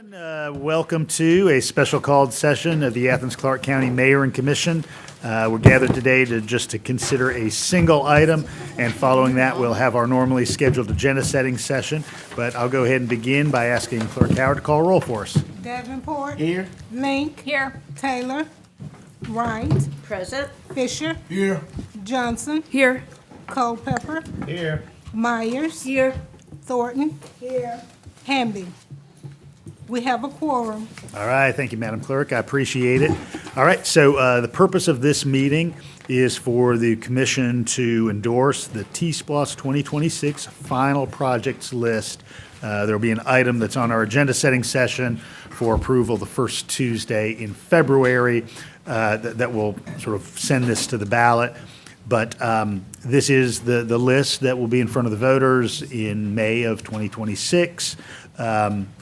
Welcome to a special called session of the Athens-Clarke County Mayor and Commission. We're gathered today to consider a single item, and following that, we'll have our normally scheduled agenda setting session. But I'll go ahead and begin by asking Clerk Howard to call roll for us. Davenport. Here. Link. Here. Taylor. Wright. Present. Fisher. Here. Johnson. Here. Culpepper. Here. Myers. Here. Thornton. Here. Hamby. We have a quorum. All right, thank you, Madam Clerk. I appreciate it. All right, so the purpose of this meeting is for the commission to endorse the TSPLOST 2026 final projects list. There will be an item that's on our agenda setting session for approval the first Tuesday in February that will sort of send this to the ballot. But this is the list that will be in front of the voters in May of 2026.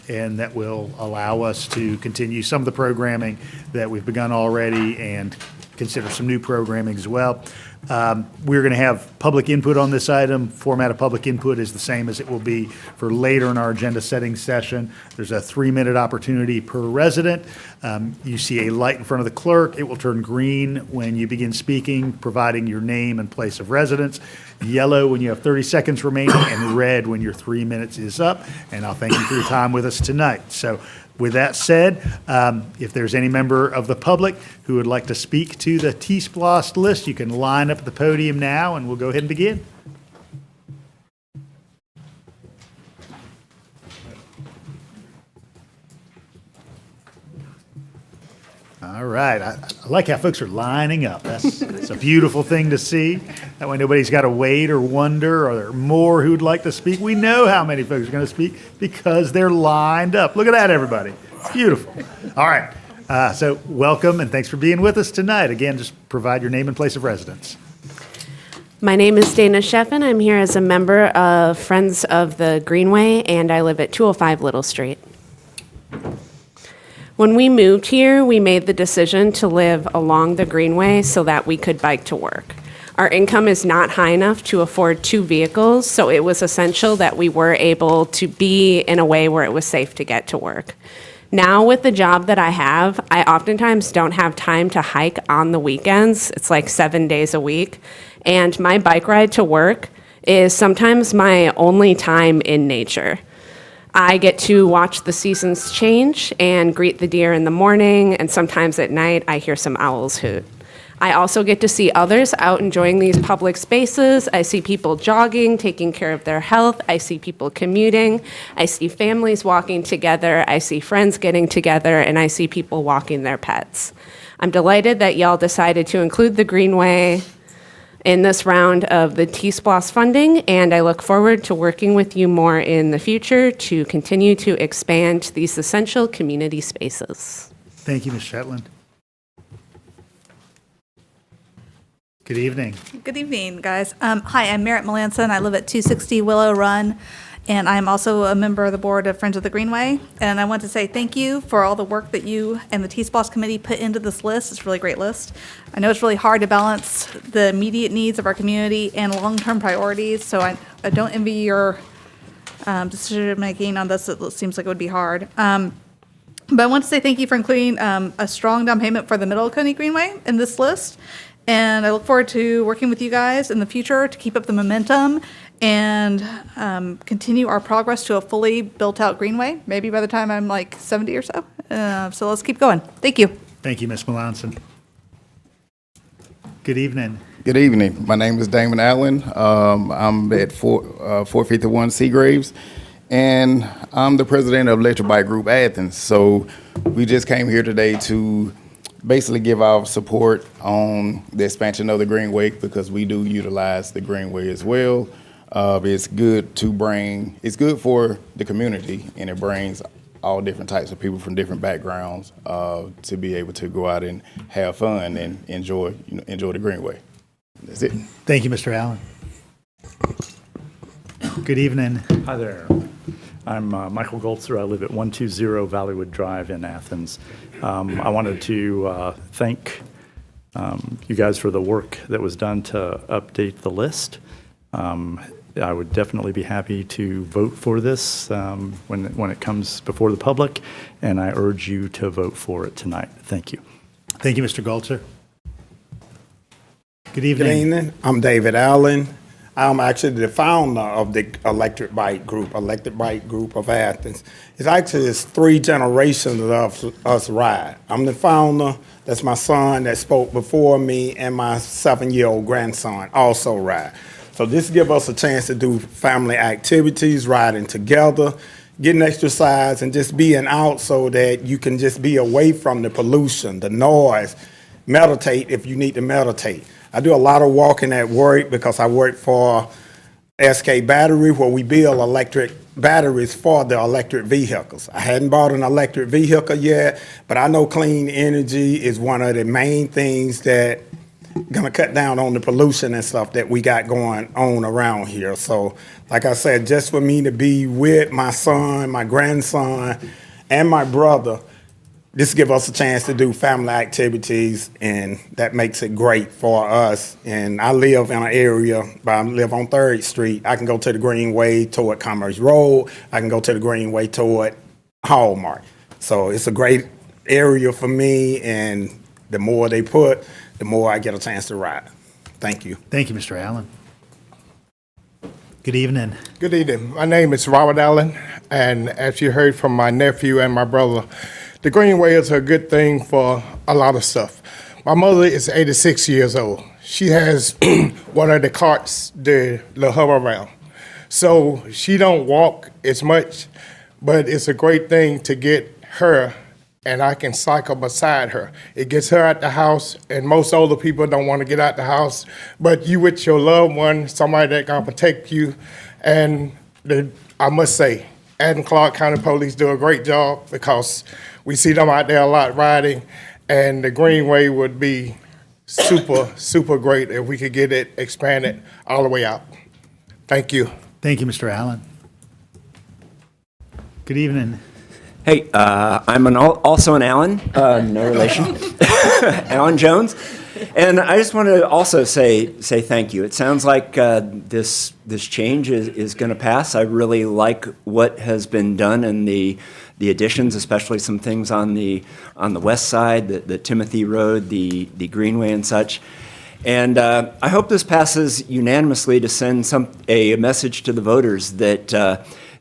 And that will allow us to continue some of the programming that we've begun already and consider some new programming as well. We're going to have public input on this item. Format of public input is the same as it will be for later in our agenda setting session. There's a 3-minute opportunity per resident. You see a light in front of the clerk. It will turn green when you begin speaking, providing your name and place of residence. Yellow when you have 30 seconds remaining, and red when your 3 minutes is up. And I'll thank you for your time with us tonight. So with that said, if there's any member of the public who would like to speak to the TSPLOST list, you can line up at the podium now, and we'll go ahead and begin. All right. I like how folks are lining up. It's a beautiful thing to see. That way nobody's got to wait or wonder, are there more who would like to speak? We know how many folks are going to speak because they're lined up. Look at that, everybody. It's beautiful. All right. So welcome, and thanks for being with us tonight. Again, just provide your name and place of residence. My name is Dana Sheffin. I'm here as a member of Friends of the Greenway, and I live at 205 Little Street. When we moved here, we made the decision to live along the Greenway so that we could bike to work. Our income is not high enough to afford 2 vehicles, so it was essential that we were able to be in a way where it was safe to get to work. Now, with the job that I have, I oftentimes don't have time to hike on the weekends. It's like 7 days a week. And my bike ride to work is sometimes my only time in nature. I get to watch the seasons change and greet the deer in the morning, and sometimes at night I hear some owls hoot. I also get to see others out enjoying these public spaces. I see people jogging, taking care of their health. I see people commuting. I see families walking together. I see friends getting together, and I see people walking their pets. I'm delighted that y'all decided to include the Greenway in this round of the TSPLOST funding, and I look forward to working with you more in the future to continue to expand these essential community spaces. Thank you, Ms. Shetland. Good evening. Good evening, guys. Hi, I'm Merritt Melanson. I live at 260 Willow Run, and I'm also a member of the board of Friends of the Greenway. And I want to say thank you for all the work that you and the TSPLOST committee put into this list. It's a really great list. I know it's really hard to balance the immediate needs of our community and long-term priorities, so I don't envy your decision-making on this. It seems like it would be hard. But I want to say thank you for including a strong down payment for the Middle Coney Greenway in this list. And I look forward to working with you guys in the future to keep up the momentum and continue our progress to a fully built-out Greenway, maybe by the time I'm like 70 or so. So let's keep going. Thank you. Thank you, Ms. Melanson. Good evening. Good evening. My name is Damon Allen. I'm at 451 Seagraves, and I'm the president of Electric Bike Group Athens. So we just came here today to basically give our support on the expansion of the Greenway because we do utilize the Greenway as well. It's good for the community, and it brings all different types of people from different backgrounds to be able to go out and have fun and enjoy the Greenway. That's it. Thank you, Mr. Allen. Good evening. Hi there. I'm Michael Goltzer. I live at 120 Valleywood Drive in Athens. I wanted to thank you guys for the work that was done to update the list. I would definitely be happy to vote for this when it comes before the public, and I urge you to vote for it tonight. Thank you. Thank you, Mr. Goltzer. Good Good evening. evening. I'm David Allen. I'm actually the founder of the Electric Bike Group of Athens. It's 3 generations of us ride. I'm the founder. That's my son that spoke before me, and my 7-year-old grandson also ride. So this gives us a chance to do family activities, riding together, getting exercise, and just being out so that you can just be away from the pollution, the noise, meditate if you need to meditate. I do a lot of walking at work because I work for SK Battery, where we build electric batteries for the electric vehicles. I hadn't bought an electric vehicle yet, but I know clean energy is one of the main things that gonna cut down on the pollution and stuff that we got going on around here. So, like I said, just for me to be with my son, my grandson, and my brother, this gives us a chance to do family activities, and that makes it great for us. And I live in an area, I live on 3rd Street. I can go to the Greenway toward Commerce Road. I can go to the Greenway toward Hallmark. So it's a great area for me, and the more they put, the more I get a chance to ride. Thank you. Thank you, Mr. Allen. Good evening. Good evening. My name is Robert Allen, and as you heard from my nephew and my brother, the Greenway is a good thing for a lot of stuff. My mother is 86 years old. She has one of the carts, the hover around. So she don't walk as much, but it's a great thing to get her, and I can cycle beside her. It gets her out the house, and most older people don't want to get out the house, but you with your loved one, somebody that can protect you, and I must say, Athens-Clarke County Police do a great job because we see them out there a lot riding, and the Greenway would be super, super great if we could get it expanded all the way out. Thank you. Thank you, Mr. Allen. Good evening. Hey, I'm also an Alan, no relation, Alan Jones, and I just want to also say thank you. It sounds like this change is going to pass. I really like what has been done in the additions, especially some things on the west side, the Timothy Road, the Greenway and such. And I hope this passes unanimously to send a message to the voters that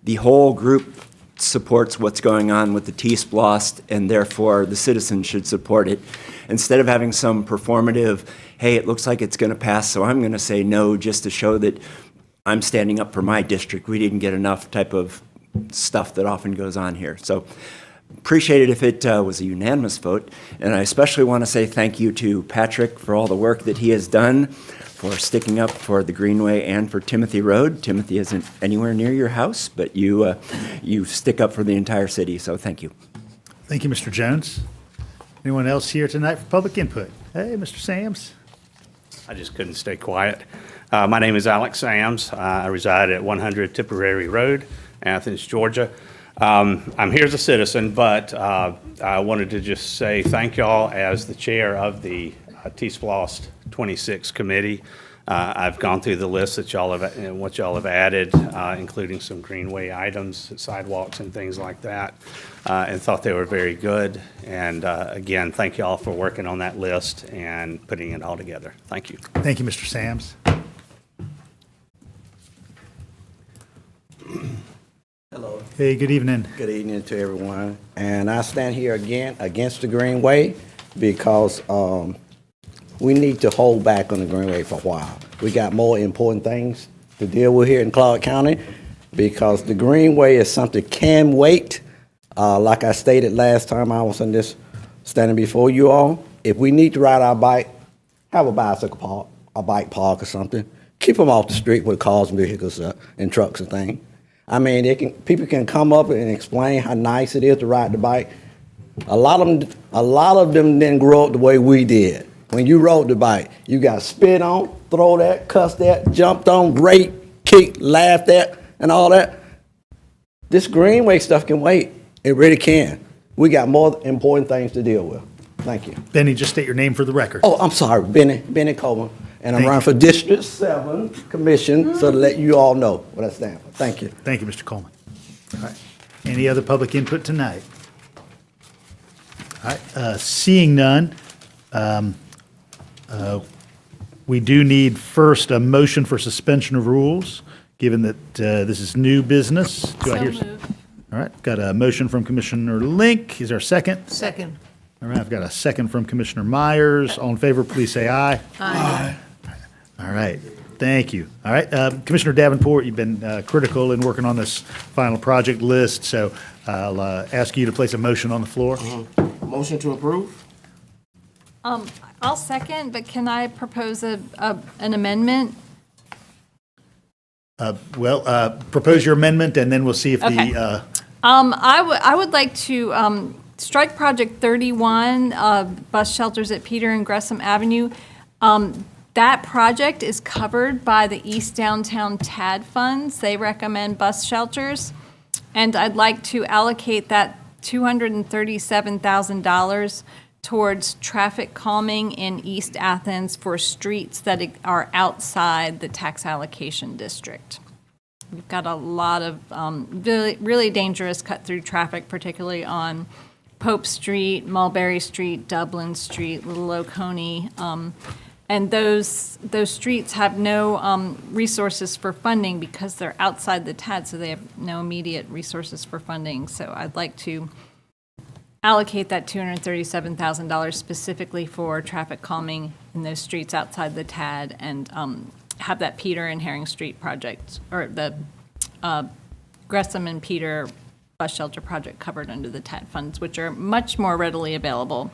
the whole group supports what's going on with the TSPLOST, and therefore the citizens should support it. Instead of having some performative, hey, it looks like it's going to pass, so I'm going to say no, just to show that I'm standing up for my district. We didn't get enough type of stuff that often goes on here. So appreciate it if it was a unanimous vote. And I especially want to say thank you to Patrick for all the work that he has done, for sticking up for the Greenway and for Timothy Road. Timothy isn't anywhere near your house, but you stick up for the entire city, so thank you. Thank you, Mr. Jones. Anyone else here tonight for public input? Hey, Mr. Sams. I just couldn't stay quiet. My name is Alex Sams. I reside at 100 Tipperary Road, Athens, Georgia. I'm here as a citizen, but I wanted to just say thank y'all as the chair of the TSPLOST 26 committee. I've gone through the list that y'all have, and what y'all have added, including some Greenway items, sidewalks and things like that, and thought they were very good. And again, thank y'all for working on that list and putting it all together. Thank you. Thank you, Mr. Sams. Hello. Hey, good evening. Good evening to everyone. And I stand here again against the Greenway because we need to hold back on the Greenway for a while. We got more important things to deal with here in Clarke County because the Greenway is something can wait. Like I stated last time I was in this standing before you all, if we need to ride our bike, have a bicycle park, a bike park or something. Keep them off the street with cars and vehicles and trucks and things. I mean, people can come up and explain how nice it is to ride the bike. A lot of them didn't grow up the way we did. When you rode the bike, you got spit on, thrown at, cussed at, jumped on, raped, kicked, laughed at, and all that. This Greenway stuff can wait. It really can. We got more important things to deal with. Thank you. Benny, just state your name for the record. Oh, I'm sorry, Benny Coleman. And I'm Thank running for District 7 Commission, so to let you all know what I stand for. Thank you. Thank you, Mr. Coleman. All right. Any other public input tonight? All right, seeing none, we do need first a motion for suspension of rules, given that this is new business. Do I hear? All right, got a motion from Commissioner Link. Is there a second? Second. All right, I've got a second from Commissioner Myers. All in favor, please say aye. Aye. All right, thank you. All right, Commissioner Davenport, you've been critical in working on this final project list, so I'll ask you to place a motion on the floor. Motion to approve? I'll second, but can I propose an amendment? Propose your amendment, and then we'll see if Okay. the, I would like to strike Project 31, bus shelters at Peter and Gresham Avenue. That project is covered by the East Downtown TAD funds. They recommend bus shelters. And I'd like to allocate that $237,000 towards traffic calming in East Athens for streets that are outside the tax allocation district. We've got a lot of really dangerous cut-through traffic, particularly on Pope Street, Mulberry Street, Dublin Street, Little Oconee. And those streets have no resources for funding because they're outside the TAD, so they have no immediate resources for funding. So I'd like to allocate that $237,000 specifically for traffic calming in those streets outside the TAD and have that Peter and Herring Street project, or the Gresham and Peter bus shelter project covered under the TAD funds, which are much more readily available.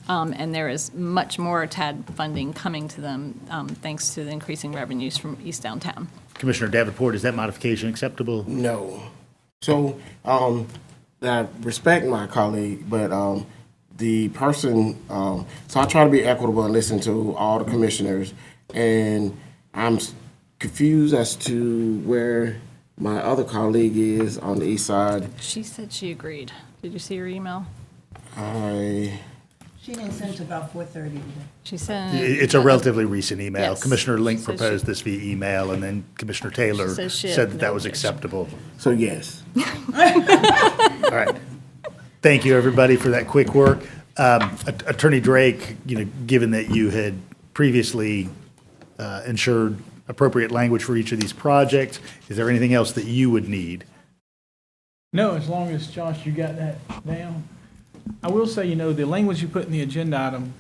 And there is much more TAD funding coming to them thanks to the increasing revenues from East Downtown. Commissioner Davenport, is that modification acceptable? No. So, I respect my colleague, but the person, so I try to be equitable and listen to all the commissioners, and I'm confused as to where my other colleague is on the east side. She said she agreed. Did you see her email? She didn't send it about 4:30 today. She sent. It's a relatively recent email. Yes. Commissioner Link She said proposed she- this via email, and then Commissioner Taylor She says she had said that no was objection. acceptable. So yes. All right. Thank you, everybody, for that quick work. Attorney Drake, given that you had previously ensured appropriate language for each of these projects, is there anything else that you would need? No, as long as, Josh, you got that down. I will say, the language you put in the agenda item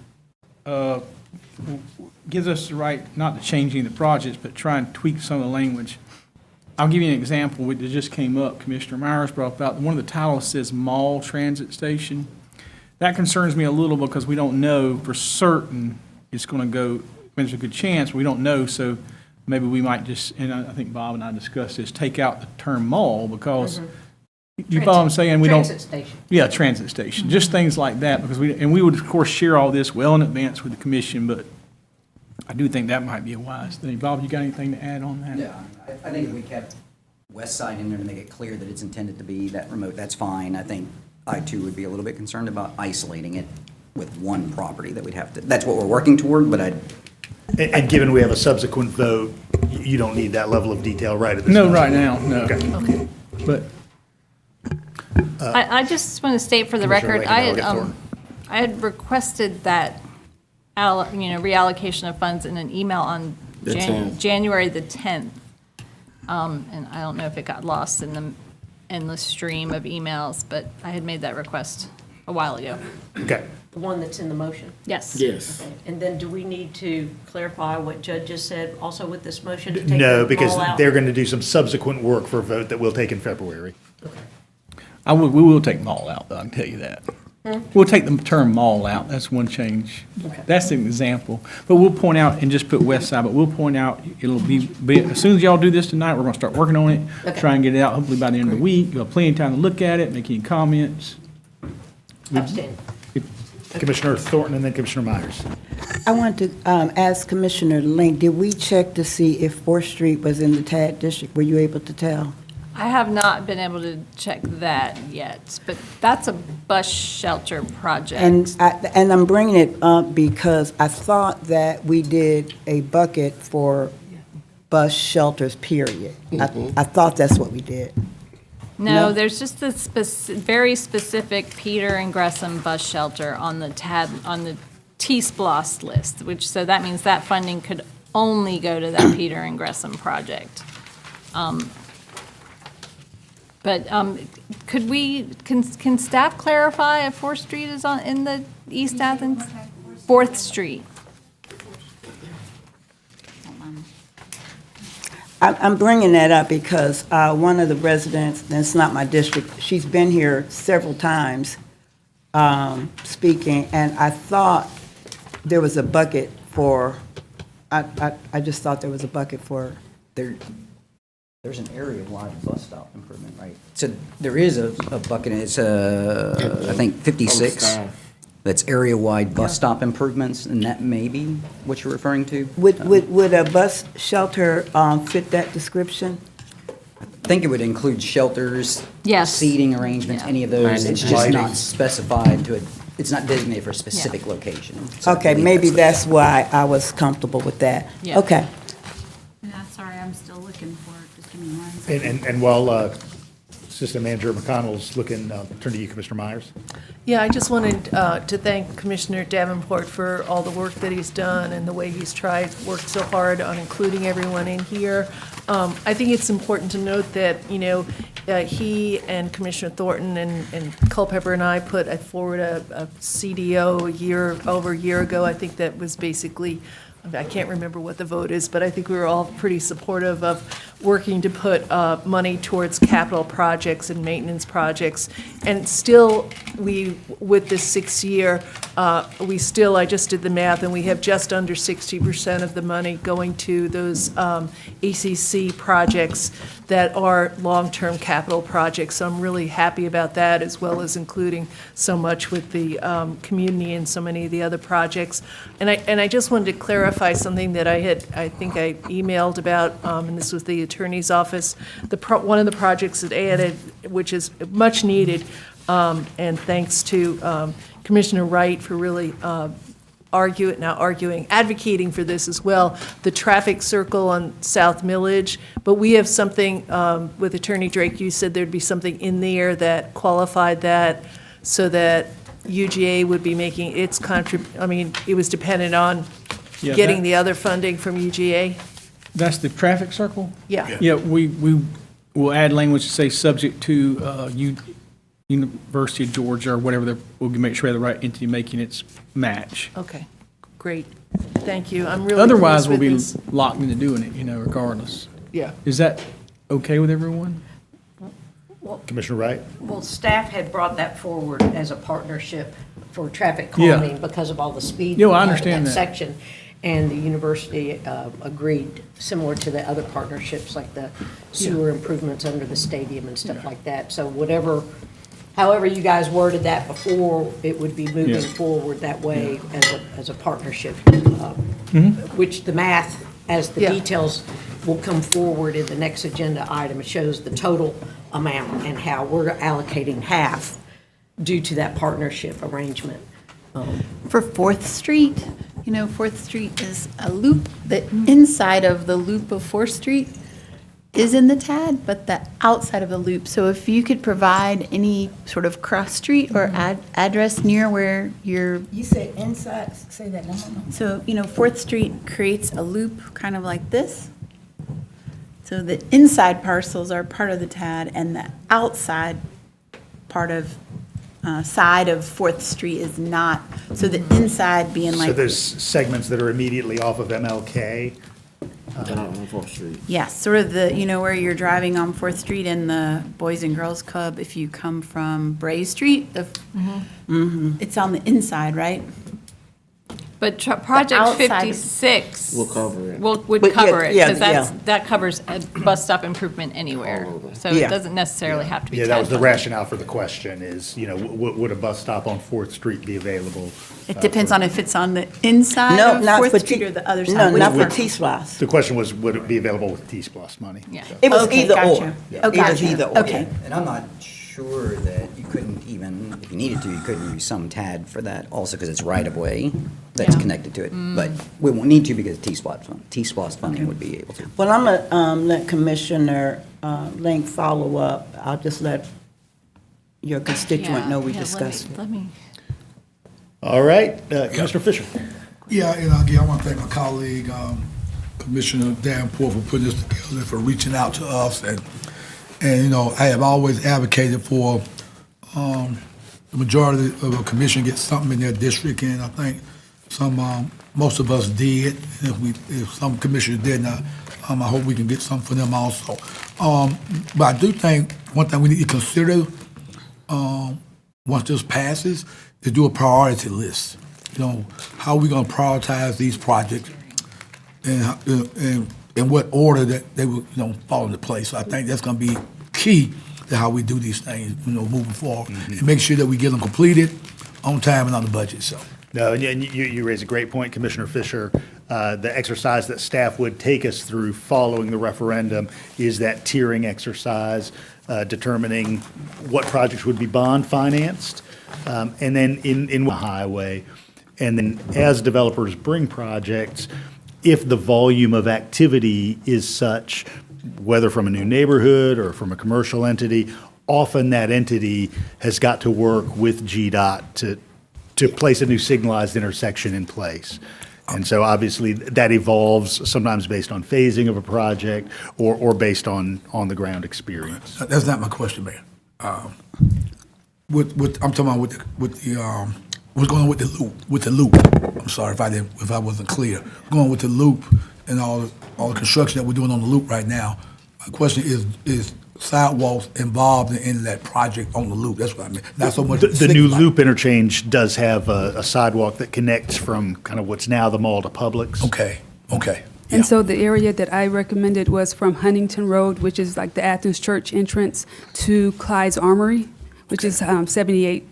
gives us the right not to change any of the projects, but try and tweak some of the language. I'll give you an example that just came up. Commissioner Myers brought up, one of the titles says Mall Transit Station. That concerns me a little because we don't know for certain it's going to go, there's a good chance, we don't know, so maybe we might just, and I think Bob and I discussed this, take out the term mall because, you follow what I'm saying? We don't. Transit station. Yeah, transit station, just things like that, because we would, of course, share all this well in advance with the commission, but I do think that might be a wise thing. Bob, you got anything to add on that? Yeah, I think if we kept West Side in there to make it clear that it's intended to be that remote, that's fine. I think I too would be a little bit concerned about isolating it with one property that we'd have to, that's what we're working toward, but And given we have a subsequent vote, you don't need that level of detail right at this No, moment? right now, no. Okay. But I just want to state for the Commissioner record, Lincoln, I'll get I had requested that, reallocation of funds in an email on The 10th. January the 10th. And I don't know if it got lost in the endless stream of emails, but I had made that request a while ago. Okay. The one that's in the motion? Yes. Yes. Okay. And then do we need to clarify what Judge just said also with this motion to take No, them because all out? they're going to do some subsequent work for a vote that we'll take in February. we will take mall out, though, I can tell you that. We'll take the term mall out, that's one change. That's an example. But we'll point out, and just put West Side, but we'll point out, it'll be as soon as y'all do this tonight, we're gonna start working on it. Okay. Try and get it out hopefully by the end of the week. You'll have plenty of time to look at it, make any comments. Outstanding. Commissioner Thornton and then Commissioner Myers. I want to ask Commissioner Link, did we check to see if 4th Street was in the TAD district? Were you able to tell? I have not been able to check that yet, but that's a bus shelter project. And I'm bringing it up because I thought that we did a bucket for bus shelters, period. I thought that's what we did. No, there's just this very specific Peter and Gresham bus shelter on the TSPLOST list, so that means that funding could only go to that Peter and Gresham project. But can staff clarify if 4th Street is in the East Athens? 4th Street. I'm bringing that up because one of the residents, and it's not my district, she's been here several times speaking, and I thought there was a bucket for, I just thought there was a bucket for. There's an area-wide bus stop improvement, right? So there is a bucket, and it's, I think, 56. That's area-wide bus stop improvements, and that may be what you're referring to? Would a bus shelter fit that description? I think it would include shelters, Yes. seating arrangements, any of those. It's just not specified to it's not designated for a specific location. So I Okay, believe maybe what- that's why I was comfortable with that. Yeah. Okay. Yeah, sorry, I'm still looking for it. Just give me 1 second. And while Assistant Manager McConnell's looking, turn to you, Commissioner Myers. Yeah, I just wanted to thank Commissioner Davenport for all the work that he's done and the way he's worked so hard on including everyone in here. I think it's important to note that, he and Commissioner Thornton and Culpepper and I put forward a CDO over a year ago. I think that was basically, I can't remember what the vote is, but I think we were all pretty supportive of working to put money towards capital projects and maintenance projects. And still, with this 6th year, I just did the math, and we have just under 60% of the money going to those ACC projects that are long-term capital projects. So I'm really happy about that, as well as including so much with the community and so many of the other projects. And I just wanted to clarify something that I think I emailed about, and this was the Attorney's Office. One of the projects that added, which is much needed, and thanks to Commissioner Wright for really advocating for this as well, the traffic circle on South Millage. But we have something, with Attorney Drake, you said there'd be something in there that qualified that so that UGA would be making its it was dependent on getting the other funding from UGA? That's the traffic circle? Yeah. Yeah, we will add language to say subject to University of Georgia or whatever, we'll make sure we have the right entity making its match. Okay, great. Thank you. I'm really Otherwise, pleased we'll with be this. locked into doing it, regardless. Yeah. Is that okay with everyone? Commissioner Wright? Well, staff had brought that forward as a partnership for traffic Yeah. calming because of all the speed. Yeah, well, I understand that. Section. And the university agreed, similar to the other partnerships, like the sewer improvements under the stadium and stuff like that. So however you guys worded that before, it would be moving forward that way as a partnership, which the math, as the details will come forward in the next agenda item. It shows the total amount and how we're allocating half due to that partnership arrangement. For 4th Street, 4th Street is a loop. The inside of the loop of 4th Street is in the TAD, but the outside of the loop. So if you could provide any sort of cross street or address near where you're. You said inside, say that one more time. So, 4th Street creates a loop kind of like this. So the inside parcels are part of the TAD, and the outside part of side of 4th Street is not. So the inside being like. So there's segments that are immediately off of MLK. On 4th Street. Yeah, sort of the, where you're driving on 4th Street in the Boys and Girls Club, if you come from Bray Street, it's on the inside, right? But Project outside- 56. Will cover it. Would But yeah, cover it, yeah, because yeah. that covers a bus stop improvement anywhere. So Yeah. it doesn't necessarily have to be. Yeah, that was the TAD. rationale for the question is, would a bus stop on Fourth Street be available? It depends on if it's on the inside No, of not for Fourth Street T- or the other side. No, Which not for one? T-SPLOST. The question was, would it be available with T-SPLOST money? Yeah. So- It was Okay, either gotcha. or. Oh, It was gotcha. either or. Okay. And I'm not sure that you couldn't even, if you needed to, you couldn't use some TAD for that also because it's right-of-way that's Yeah. connected to it. But we won't need to because T-SPLOST funding would be able to. Well, I'm gonna let Commissioner Link follow up. I'll just let your constituent know we Yeah, discussed it. Let me. All right, Commissioner Fisher. Yeah, and again, I want to thank my colleague, Commissioner Davenport, for putting this together, for reaching out to us. And I have always advocated for the majority of a commission get something in their district, and I think most of us did. If some commissioners didn't, I hope we can get something for them also. But I do think one thing we need to consider once this passes is do a priority list. How are we going to prioritize these projects and in what order that they will fall into place. So I think that's going to be key to how we do these things, moving forward, and make sure that we get them completed on time and on the budget. So. No, and you raise a great point, Commissioner Fisher. The exercise that staff would take us through following the referendum is that tiering exercise, determining what projects would be bond financed, and then in the highway. And then as developers bring projects, if the volume of activity is such, whether from a new neighborhood or from a commercial entity, often that entity has got to work with GDOT to place a new signalized intersection in place. And so obviously that evolves sometimes based on phasing of a project or based on the ground experience. That's not my question, man. I'm talking about with the what's going on with the loop. I'm sorry if I wasn't clear. Going with the loop and all the construction that we're doing on the loop right now. My question is sidewalks involved in that project on the loop? That's what I mean. Not so much The new loop interchange does have a sidewalk that connects from kind of what's now the mall to Publix. Okay. And so the area that I recommended was from Huntington Road, which is like the Athens Church entrance, to Clyde's Armory, which is 78,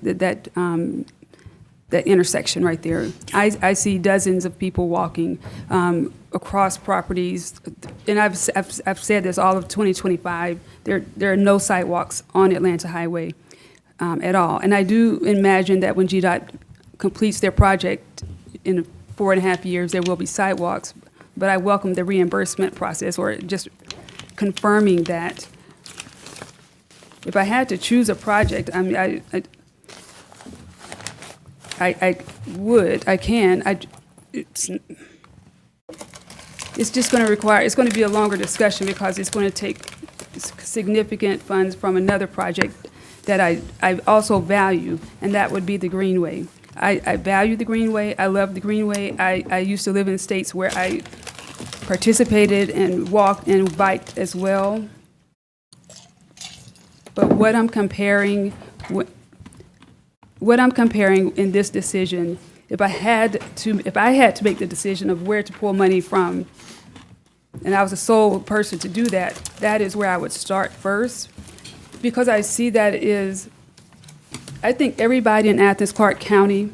that intersection right there. I see dozens of people walking across properties, and I've said this all of 2025. There are no sidewalks on Atlanta Highway at all. And I do imagine that when GDOT completes their project in 4.5 years, there will be sidewalks. But I welcome the reimbursement process, or just confirming that. If I had to choose a project, I mean, it's just going to require, it's going to be a longer discussion because it's going to take significant funds from another project that I also value, and that would be the Greenway. I value the Greenway. I love the Greenway. I used to live in states where I participated and walked and biked as well. But what I'm comparing in this decision, if I had to make the decision of where to pull money from, and I was the sole person to do that, that is where I would start first, because I see I think everybody in Athens-Clarke County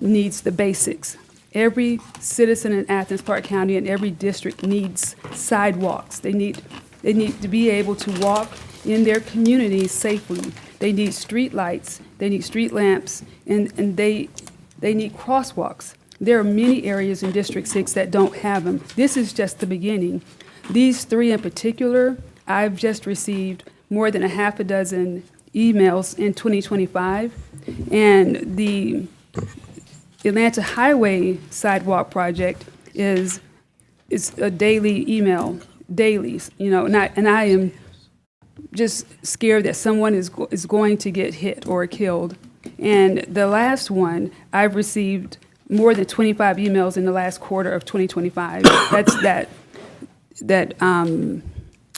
needs the basics. Every citizen in Athens-Clarke County and every district needs sidewalks. They need to be able to walk in their communities safely. They need street lights, they need street lamps, and they need crosswalks. There are many areas in District 6 that don't have them. This is just the beginning. These three in particular, I've just received more than 6 emails in 2025, and the Atlanta Highway Sidewalk Project is a daily email, dailies, and I am just scared that someone is going to get hit or killed. And the last one, I've received more than 25 emails in the last quarter of 2025. That's that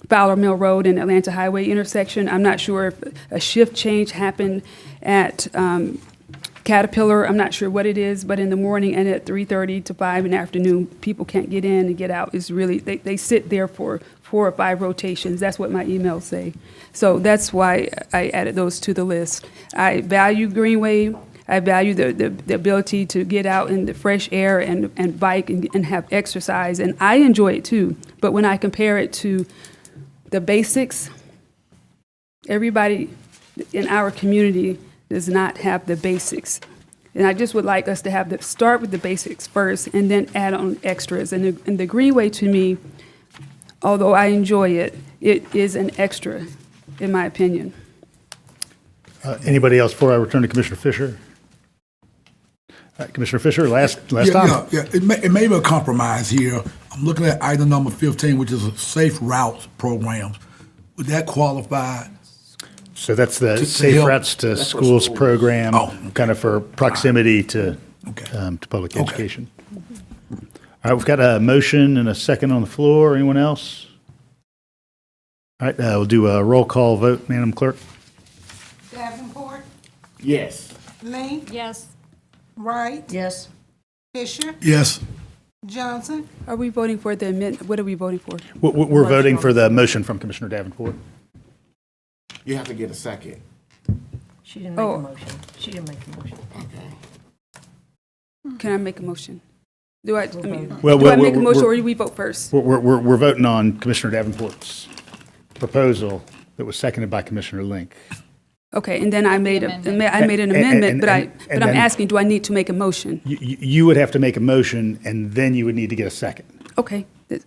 Fowler Mill Road and Atlanta Highway intersection. I'm not sure if a shift change happened at Caterpillar, I'm not sure what it is, but in the morning and at 3:30 to 5 in the afternoon, people can't get in and get out. It's really, they sit there for 4 or 5 rotations. That's what my emails say. So that's why I added those to the list. I value Greenway. I value the ability to get out in the fresh air and bike and have exercise, and I enjoy it too. But when I compare it to the basics, everybody in our community does not have the basics. And I just would like us to have start with the basics first and then add on extras. And the Greenway, to me, although I enjoy it, it is an extra, in my opinion. Anybody else before I return to Commissioner Fisher? All right, Commissioner Fisher, last time. Yeah. It may be a compromise here. I'm looking at item number 15, which is a safe routes programs. Would that qualify? So that's the To Safe help- Routes to Schools program, kind of for proximity to public Okay. education. All right, we've got a motion and a second on the floor. Anyone else? All right, we'll do a roll call vote, Madam Clerk. Davenport, Yes. Link, Yes. Wright, Yes. Fisher, Yes. Johnson. Are we voting for the amendment? What are we voting for? We're voting for the motion from Commissioner Davenport. You have to get a second. She didn't make a motion. She didn't make a motion. Can I make a motion? Do I mean, Well, do well, I make a we're- motion we're- or do we vote first? We're voting on Commissioner Davenport's proposal that was seconded by Commissioner Link. Okay, and then I made an And- amendment, but and I'm then- asking, do I need to make a motion? You would have to make a motion, and then you would need to get a second. Okay. And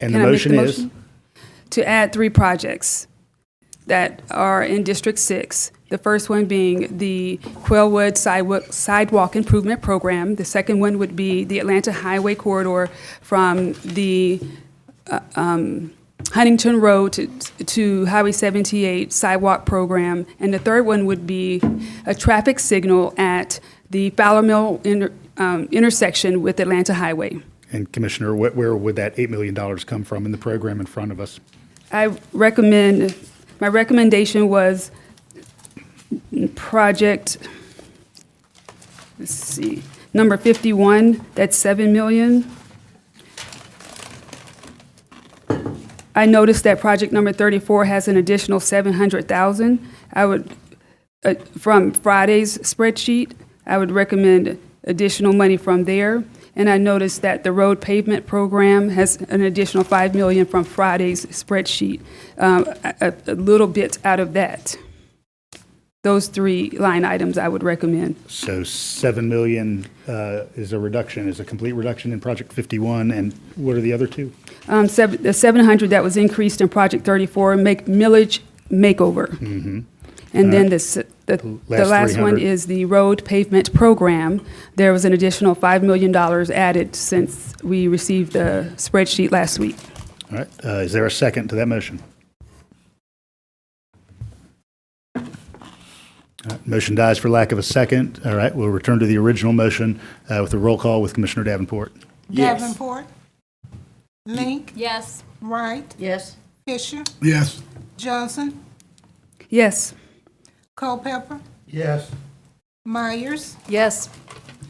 Can the I make motion is? To add 3 projects that are in District 6. The first one being the Quailwood Sidewalk Improvement Program. The second one would be the Atlanta Highway Corridor from the Huntington Road to Highway 78 Sidewalk Program. And the third one would be a traffic signal at the Fowler Mill intersection with Atlanta Highway. And Commissioner, where would that $8 million come from in the program in front of us? My recommendation was project, let's see, number 51, that's $7 million. I noticed that project number 34 has an additional $700,000. I would, from Friday's spreadsheet, I would recommend additional money from there. And I noticed that the road pavement program has an additional $5 million from Friday's spreadsheet, a little bit out of that. Those 3 line items I would recommend. So $7 million is a complete reduction in Project 51, and what are the other 2? The 700 that was increased in Project 34, millage makeover. Mm-hmm. And then the last one 300. is the road pavement program. There was an additional $5 million added since we received the spreadsheet last week. All right, is there a second to that motion? All right, motion dies for lack of a second. All right, we'll return to the original motion with a roll call with Commissioner Davenport. Yes. Davenport, Link, Yes. Wright, Yes. Fisher, Yes. Johnson, Yes. Culpepper, Yes. Myers, Yes.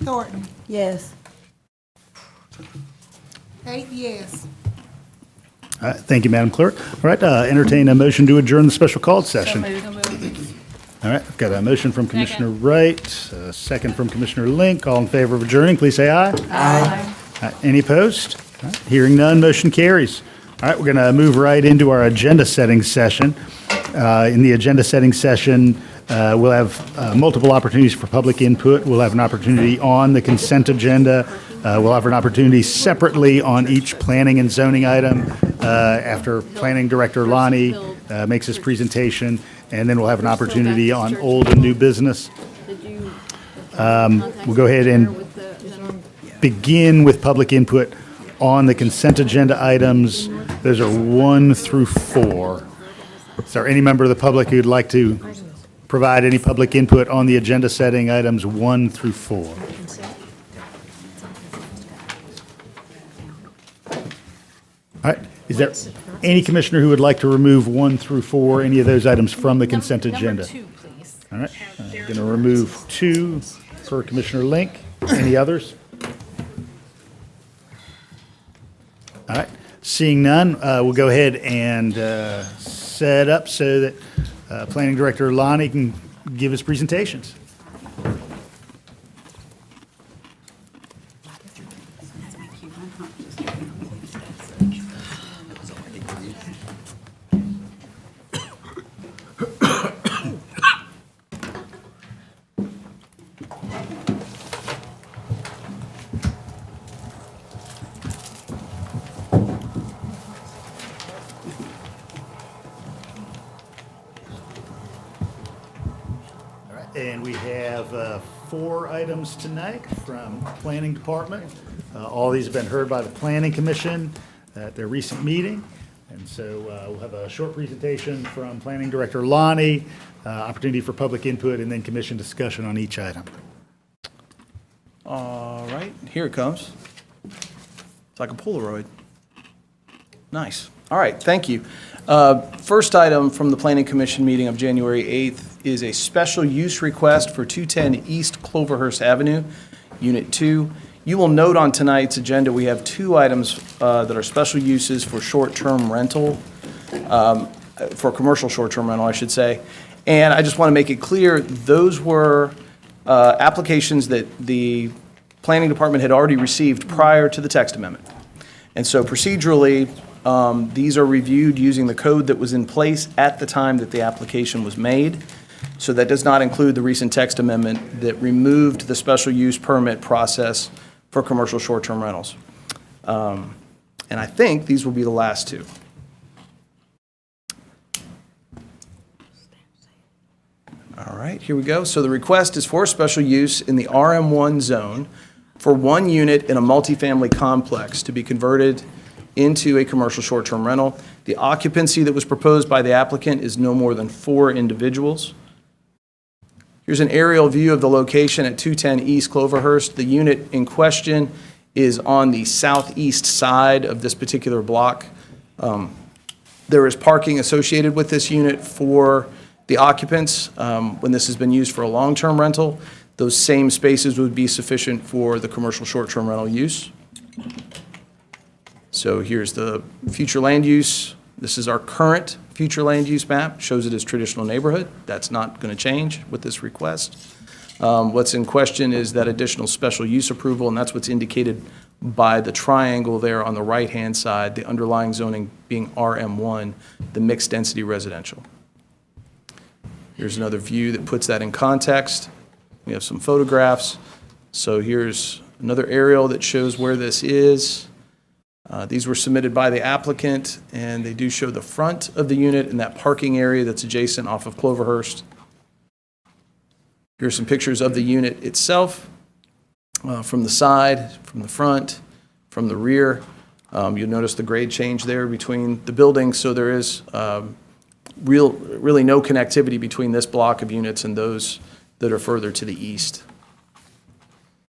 Thornton. Yes. 8 yes. All right, thank you, Madam Clerk. All right, entertain a motion to adjourn the special called session. All right, I've got a motion from Commissioner Wright, a second from Commissioner Link. All in favor of adjourning, please say aye. Aye. Any opposed? All right, hearing none, motion carries. All right, we're going to move right into our agenda setting session. In the agenda setting session, we'll have multiple opportunities for public input. We'll have an opportunity on the consent agenda. We'll have an opportunity separately on each planning and zoning item after Planning Director Lonnie makes his presentation. And then we'll have an opportunity on old and new business. We'll go ahead and begin with public input on the consent agenda items. Those are 1 through 4. Is there any member of the public who'd like to provide any public input on the agenda setting items 1 through 4? All right, is there any commissioner who would like to remove 1 through 4, any of those items from the consent agenda? Number 2, please. All right, I'm going to remove 2. per Commissioner Link. Any others? All right, seeing none, we'll go ahead and set up so that Planning Director Lonnie can give his presentations. And we have 4 items tonight from Planning Department. All these have been heard by the Planning Commission at their recent meeting. And so we'll have a short presentation from Planning Director Lonnie, opportunity for public input, and then commission discussion on each item. All right, here it comes. It's like a Polaroid. Nice. All right, thank you. First item from the Planning Commission meeting of January 8th is a special use request for 210 East Cloverhurst Avenue, Unit 2. You will note on tonight's agenda, we have 2 items that are special uses for short-term rental, for commercial short-term rental, I should say. And I just want to make it clear, those were applications that the Planning Department had already received prior to the text amendment. And so procedurally, these are reviewed using the code that was in place at the time that the application was made. So that does not include the recent text amendment that removed the special use permit process for commercial short-term rentals. And I think these will be the last 2. All right, here we go. So the request is for special use in the RM1 zone for 1 unit in a multifamily complex to be converted into a commercial short-term rental. The occupancy that was proposed by the applicant is no more than 4 individuals. Here's an aerial view of the location at 210 East Cloverhurst. The unit in question is on the southeast side of this particular block. There is parking associated with this unit for the occupants. When this has been used for a long-term rental, those same spaces would be sufficient for the commercial short-term rental use. So here's the future land use. This is our current future land use map, shows it as traditional neighborhood. That's not going to change with this request. What's in question is that additional special use approval, and that's what's indicated by the triangle there on the right-hand side, the underlying zoning being RM1, the mixed density residential. Here's another view that puts that in context. We have some photographs. So here's another aerial that shows where this is. These were submitted by the applicant, and they do show the front of the unit and that parking area that's adjacent off of Cloverhurst. Here's some pictures of the unit itself, from the side, from the front, from the rear. You'll notice the grade change there between the buildings, so there is really no connectivity between this block of units and those that are further to the east.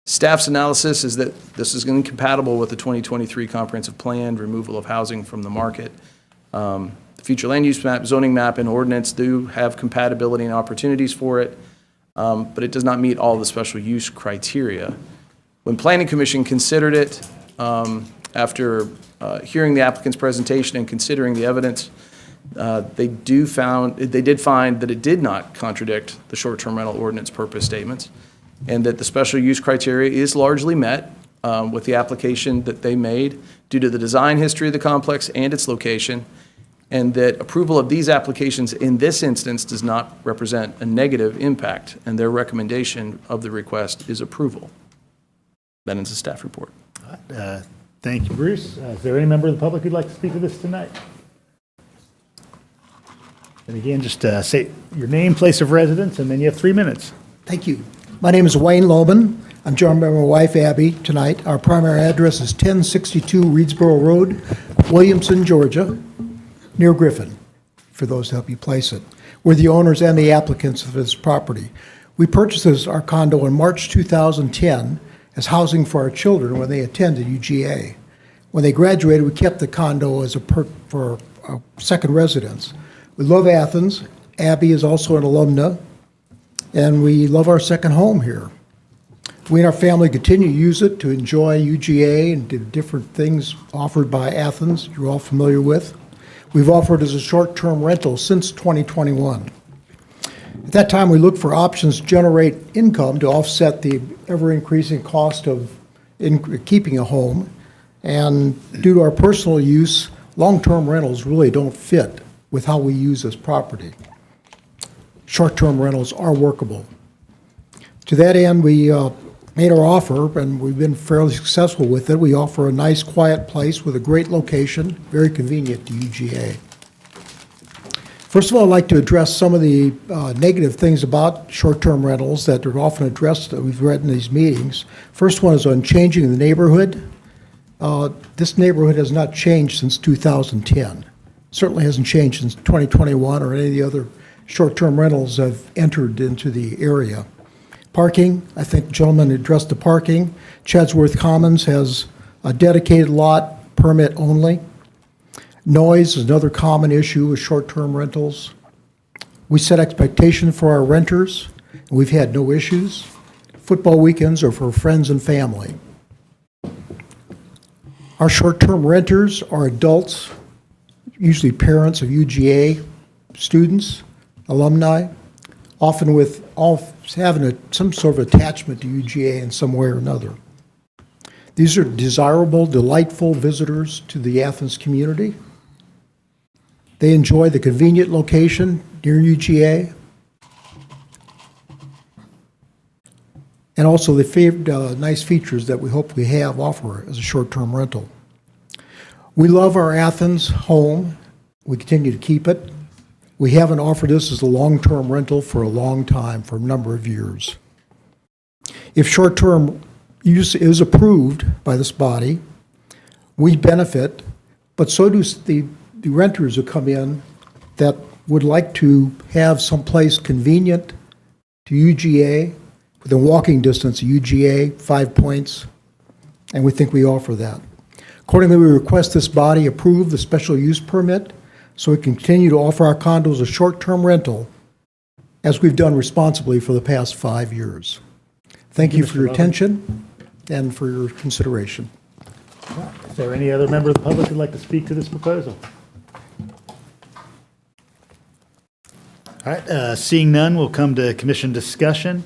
Staff's analysis is that this is incompatible with the 2023 comprehensive plan, removal of housing from the market. The future land use map, zoning map, and ordinance do have compatibility and opportunities for it, but it does not meet all the special use criteria. When Planning Commission considered it, after hearing the applicant's presentation and considering the evidence, they did find that it did not contradict the short-term rental ordinance purpose statements, and that the special use criteria is largely met with the application that they made due to the design history of the complex and its location, and that approval of these applications in this instance does not represent a negative impact, and their recommendation of the request is approval. That ends the staff report. Thank you, Bruce. Is there any member of the public who'd like to speak to this tonight? And again, just say your name, place of residence, and then you have 3 minutes. Thank you. My name is Wayne Loban. I'm joined by my wife, Abby, tonight. Our primary address is 1062 Reedsboro Road, Williamson, Georgia, near Griffin, for those to help you place it. We're the owners and the applicants of this property. We purchased our condo in March 2010 as housing for our children when they attended UGA. When they graduated, we kept the condo as a perk for a second residence. We love Athens. Abby is also an alumna, and we love our second home here. We and our family continue to use it to enjoy UGA and the different things offered by Athens, you're all familiar with. We've offered as a short-term rental since 2021. At that time, we looked for options to generate income to offset the ever-increasing cost of keeping a home. And due to our personal use, long-term rentals really don't fit with how we use this property. Short-term rentals are workable. To that end, we made our offer, and we've been fairly successful with it. We offer a nice, quiet place with a great location, very convenient to UGA. First of all, I'd like to address some of the negative things about short-term rentals that are often addressed that we've read in these meetings. First one is on changing the neighborhood. This neighborhood has not changed since 2010. Certainly hasn't changed since 2021 or any of the other short-term rentals have entered into the area. Parking, I think the gentleman addressed the parking. Chadsworth Commons has a dedicated lot, permit only. Noise is another common issue with short-term rentals. We set expectations for our renters, and we've had no issues. Football weekends are for friends and family. Our short-term renters are adults, usually parents of UGA students, alumni, often with having some sort of attachment to UGA in some way or another. These are desirable, delightful visitors to the Athens community. They enjoy the convenient location near UGA. And also the nice features that we hope we offer as a short-term rental. We love our Athens home. We continue to keep it. We haven't offered this as a long-term rental for a long time, for a number of years. If short-term use is approved by this body, we benefit, but so do the renters who come in that would like to have someplace convenient to UGA, within walking distance of UGA, 5 Points, and we think we offer that. Accordingly, we request this body approve the special use permit so we can continue to offer our condos a short-term rental as we've done responsibly for the past 5 years. Thank you for your attention and for your consideration. Is there any other member of the public who'd like to speak to this proposal? All right, seeing none, we'll come to commission discussion.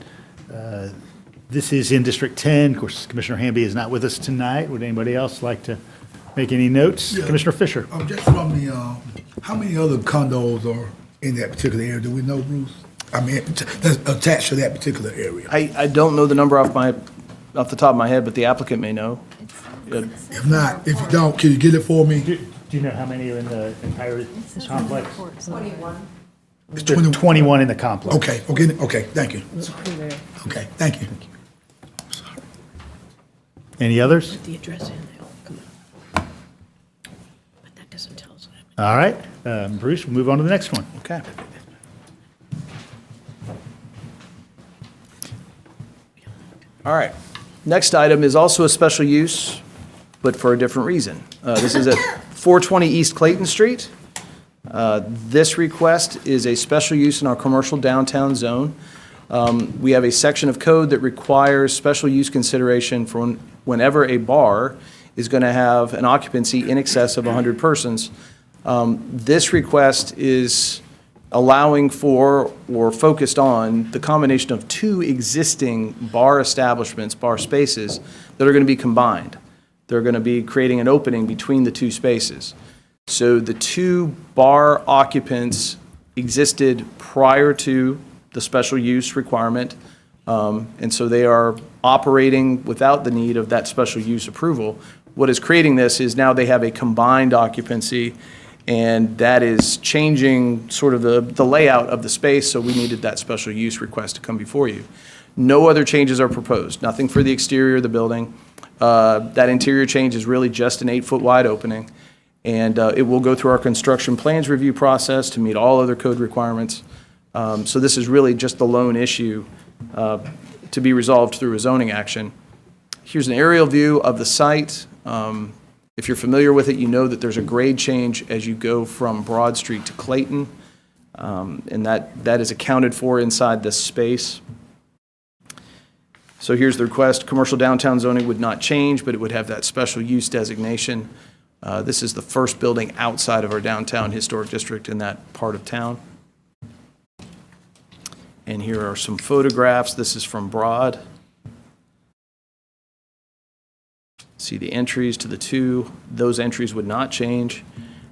This is in District 10. Of course, Commissioner Hamby is not with us tonight. Would anybody else like to make any notes? Yeah. Commissioner Fisher. Just from the, how many other condos are in that particular area? Do we know, Bruce? I mean, that's attached to that particular area. I don't know the number off the top of my head, but the applicant may know. If not, if you don't, can you get it for me? Do you know how many are in the entire complex? 21. It's 21 in the complex. Okay, thank you. Okay, thank you. Any others? The address in there, come on. But that doesn't tell us. All right, Bruce, we'll move on to the next one. Okay. All right. Next item is also a special use, but for a different reason. This is at 420 East Clayton Street. This request is a special use in our commercial downtown zone. We have a section of code that requires special use consideration for whenever a bar is going to have an occupancy in excess of 100 persons. This request is allowing for or focused on the combination of two existing bar establishments, bar spaces, that are going to be combined. They're going to be creating an opening between the two spaces. So the two bar occupants existed prior to the special use requirement, and so they are operating without the need of that special use approval. What is creating this is now they have a combined occupancy, and that is changing sort of the layout of the space, so we needed that special use request to come before you. No other changes are proposed, nothing for the exterior of the building. That interior change is really just an 8-foot wide opening, and it will go through our construction plans review process to meet all other code requirements. So this is really just the lone issue to be resolved through a zoning action. Here's an aerial view of the site. If you're familiar with it, you know that there's a grade change as you go from Broad Street to Clayton, and that is accounted for inside this space. So here's the request. Commercial downtown zoning would not change, but it would have that special use designation. This is the first building outside of our downtown historic district in that part of town. And here are some photographs. This is from Broad. See the entries to the two. Those entries would not change.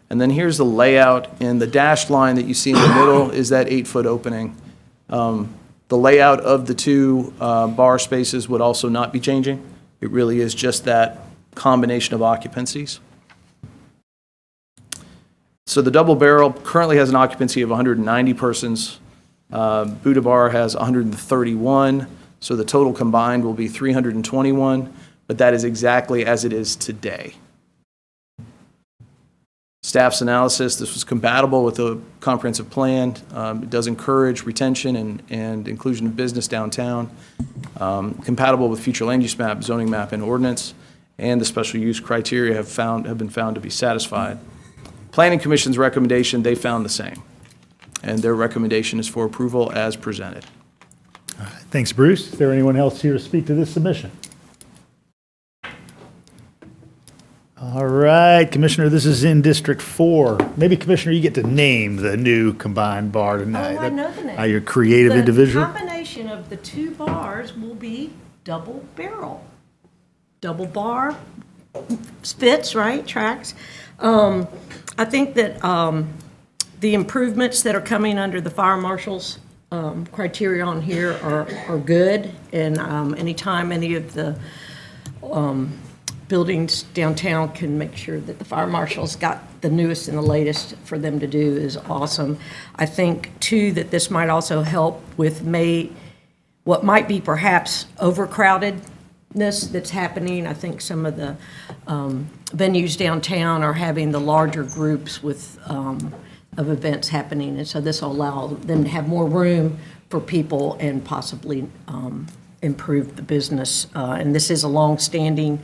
And then here's the layout, and the dashed line that you see in the middle is that 8-foot opening. The layout of the two bar spaces would also not be changing. It really is just that combination of occupancies. So the double barrel currently has an occupancy of 190 persons. Buddha Bar has 131, so the total combined will be 321, but that is exactly as it is today. Staff's analysis, this was compatible with the comprehensive plan. It does encourage retention and inclusion of business downtown, compatible with future land use map, zoning map, and ordinance, and the special use criteria have been found to be satisfied. Planning Commission's recommendation, they found the same, and their recommendation is for approval as presented. Thanks, Bruce. Is there anyone else here to speak to this submission? All right, Commissioner, this is in District 4. Maybe, Commissioner, you get to name the new combined bar tonight. Oh, I know the name. Are you a creative individual? The combination of the two bars will be double barrel. Double bar fits, right, tracks. I think that the improvements that are coming under the fire marshal's criteria on here are good. And anytime any of the buildings downtown can make sure that the fire marshal's got the newest and the latest for them to do is awesome. I think, too, that this might also help with what might be perhaps overcrowdedness that's happening. I think some of the venues downtown are having the larger groups with of events happening, and so this will allow them to have more room for people and possibly improve the business. And this is a long-standing,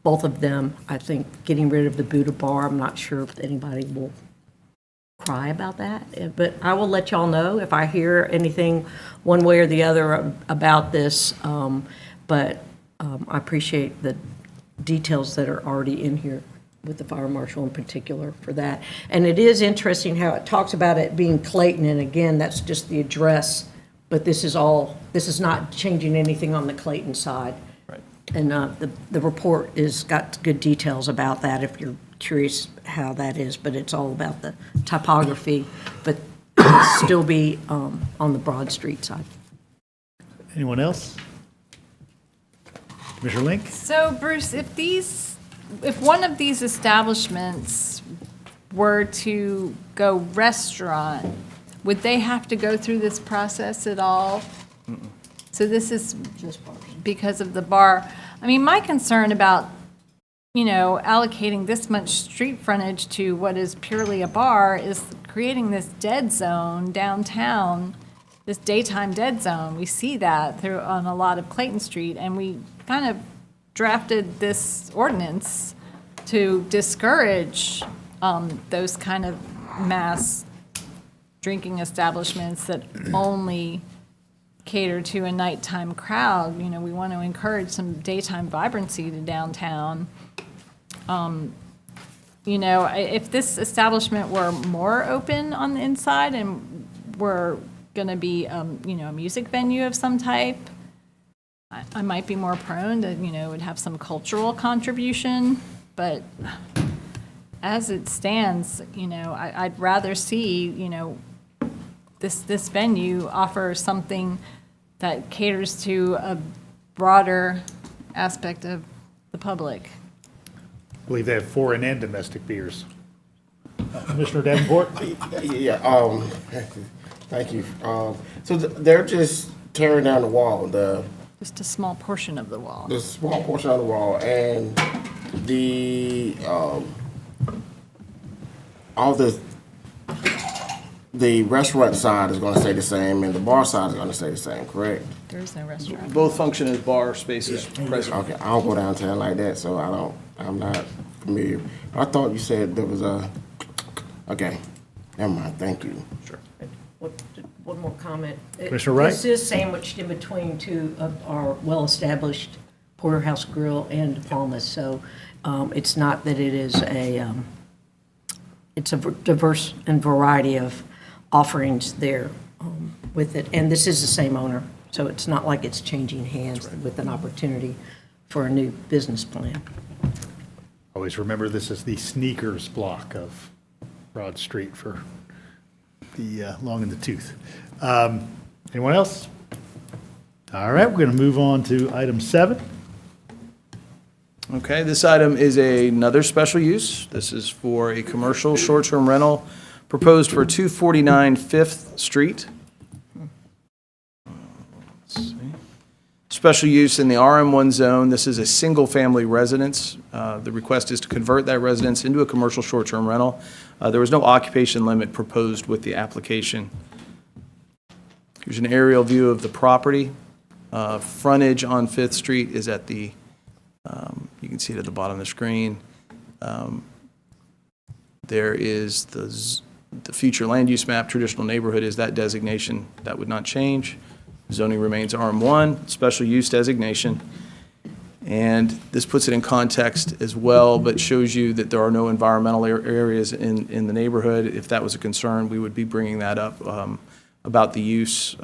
both of them, I think, getting rid of the Buddha Bar, I'm not sure if anybody will cry about that, but I will let y'all know if I hear anything one way or the other about this. But I appreciate the details that are already in here with the fire marshal in particular for that. And it is interesting how it talks about it being Clayton, and again, that's just the address, but this is not changing anything on the Clayton side. Right. And the report is got good details about that if you're curious how that is, but it's all about the topography, but it'll still be on the Broad Street side. Anyone else? Commissioner Link? So Bruce, if one of these establishments were to go restaurant, would they have to go through this process at all? Mm-mm. So this is just because of the bar. I mean, my concern about, allocating this much street frontage to what is purely a bar is creating this dead zone downtown, this daytime dead zone. We see that on a lot of Clayton Street, and we kind of drafted this ordinance to discourage those kind of mass drinking establishments that only cater to a nighttime crowd. We want to encourage some daytime vibrancy to downtown. If this establishment were more open on the inside and were going to be, a music venue of some type, I might be more prone to, would have some cultural contribution. But as it stands, I'd rather see, this venue offer something that caters to a broader aspect of the public. I believe they have foreign and domestic beers. Commissioner Davenport? Yeah, thank you. So they're just tearing down the wall, Just a small portion of the wall. the small portion of the wall, and all the restaurant side is going to stay the same, and the bar side is going to stay the same, correct? There is no restaurant. Both function as bar spaces present. Okay, I don't go downtown like that, so I'm not familiar. I thought you said there was okay, never mind, thank you. Sure. What one more comment. Commissioner Wright? This is sandwiched in between two of our well-established Porterhouse Grill and De Palma's, so it's not that it is it's a diverse and variety of offerings there with it. And this is the same owner, so it's not like it's changing hands with an opportunity for a new business plan. Always remember this is the sneakers block of Broad Street for the long in the tooth. Anyone else? All right, we're going to move on to item 7. Okay, this item is another special use. This is for a commercial short-term rental proposed for 249 5th Street. Let's see. Special use in the RM1 zone. This is a single-family residence. The request is to convert that residence into a commercial short-term rental. There was no occupation limit proposed with the application. Here's an aerial view of the property. Frontage on 5th Street is at the you can see it at the bottom of the screen. There is the future land use map. Traditional neighborhood is that designation. That would not change. Zoning remains RM1, special use designation. And this puts it in context as well, but shows you that there are no environmental areas in the neighborhood. If that was a concern, we would be bringing that up about the use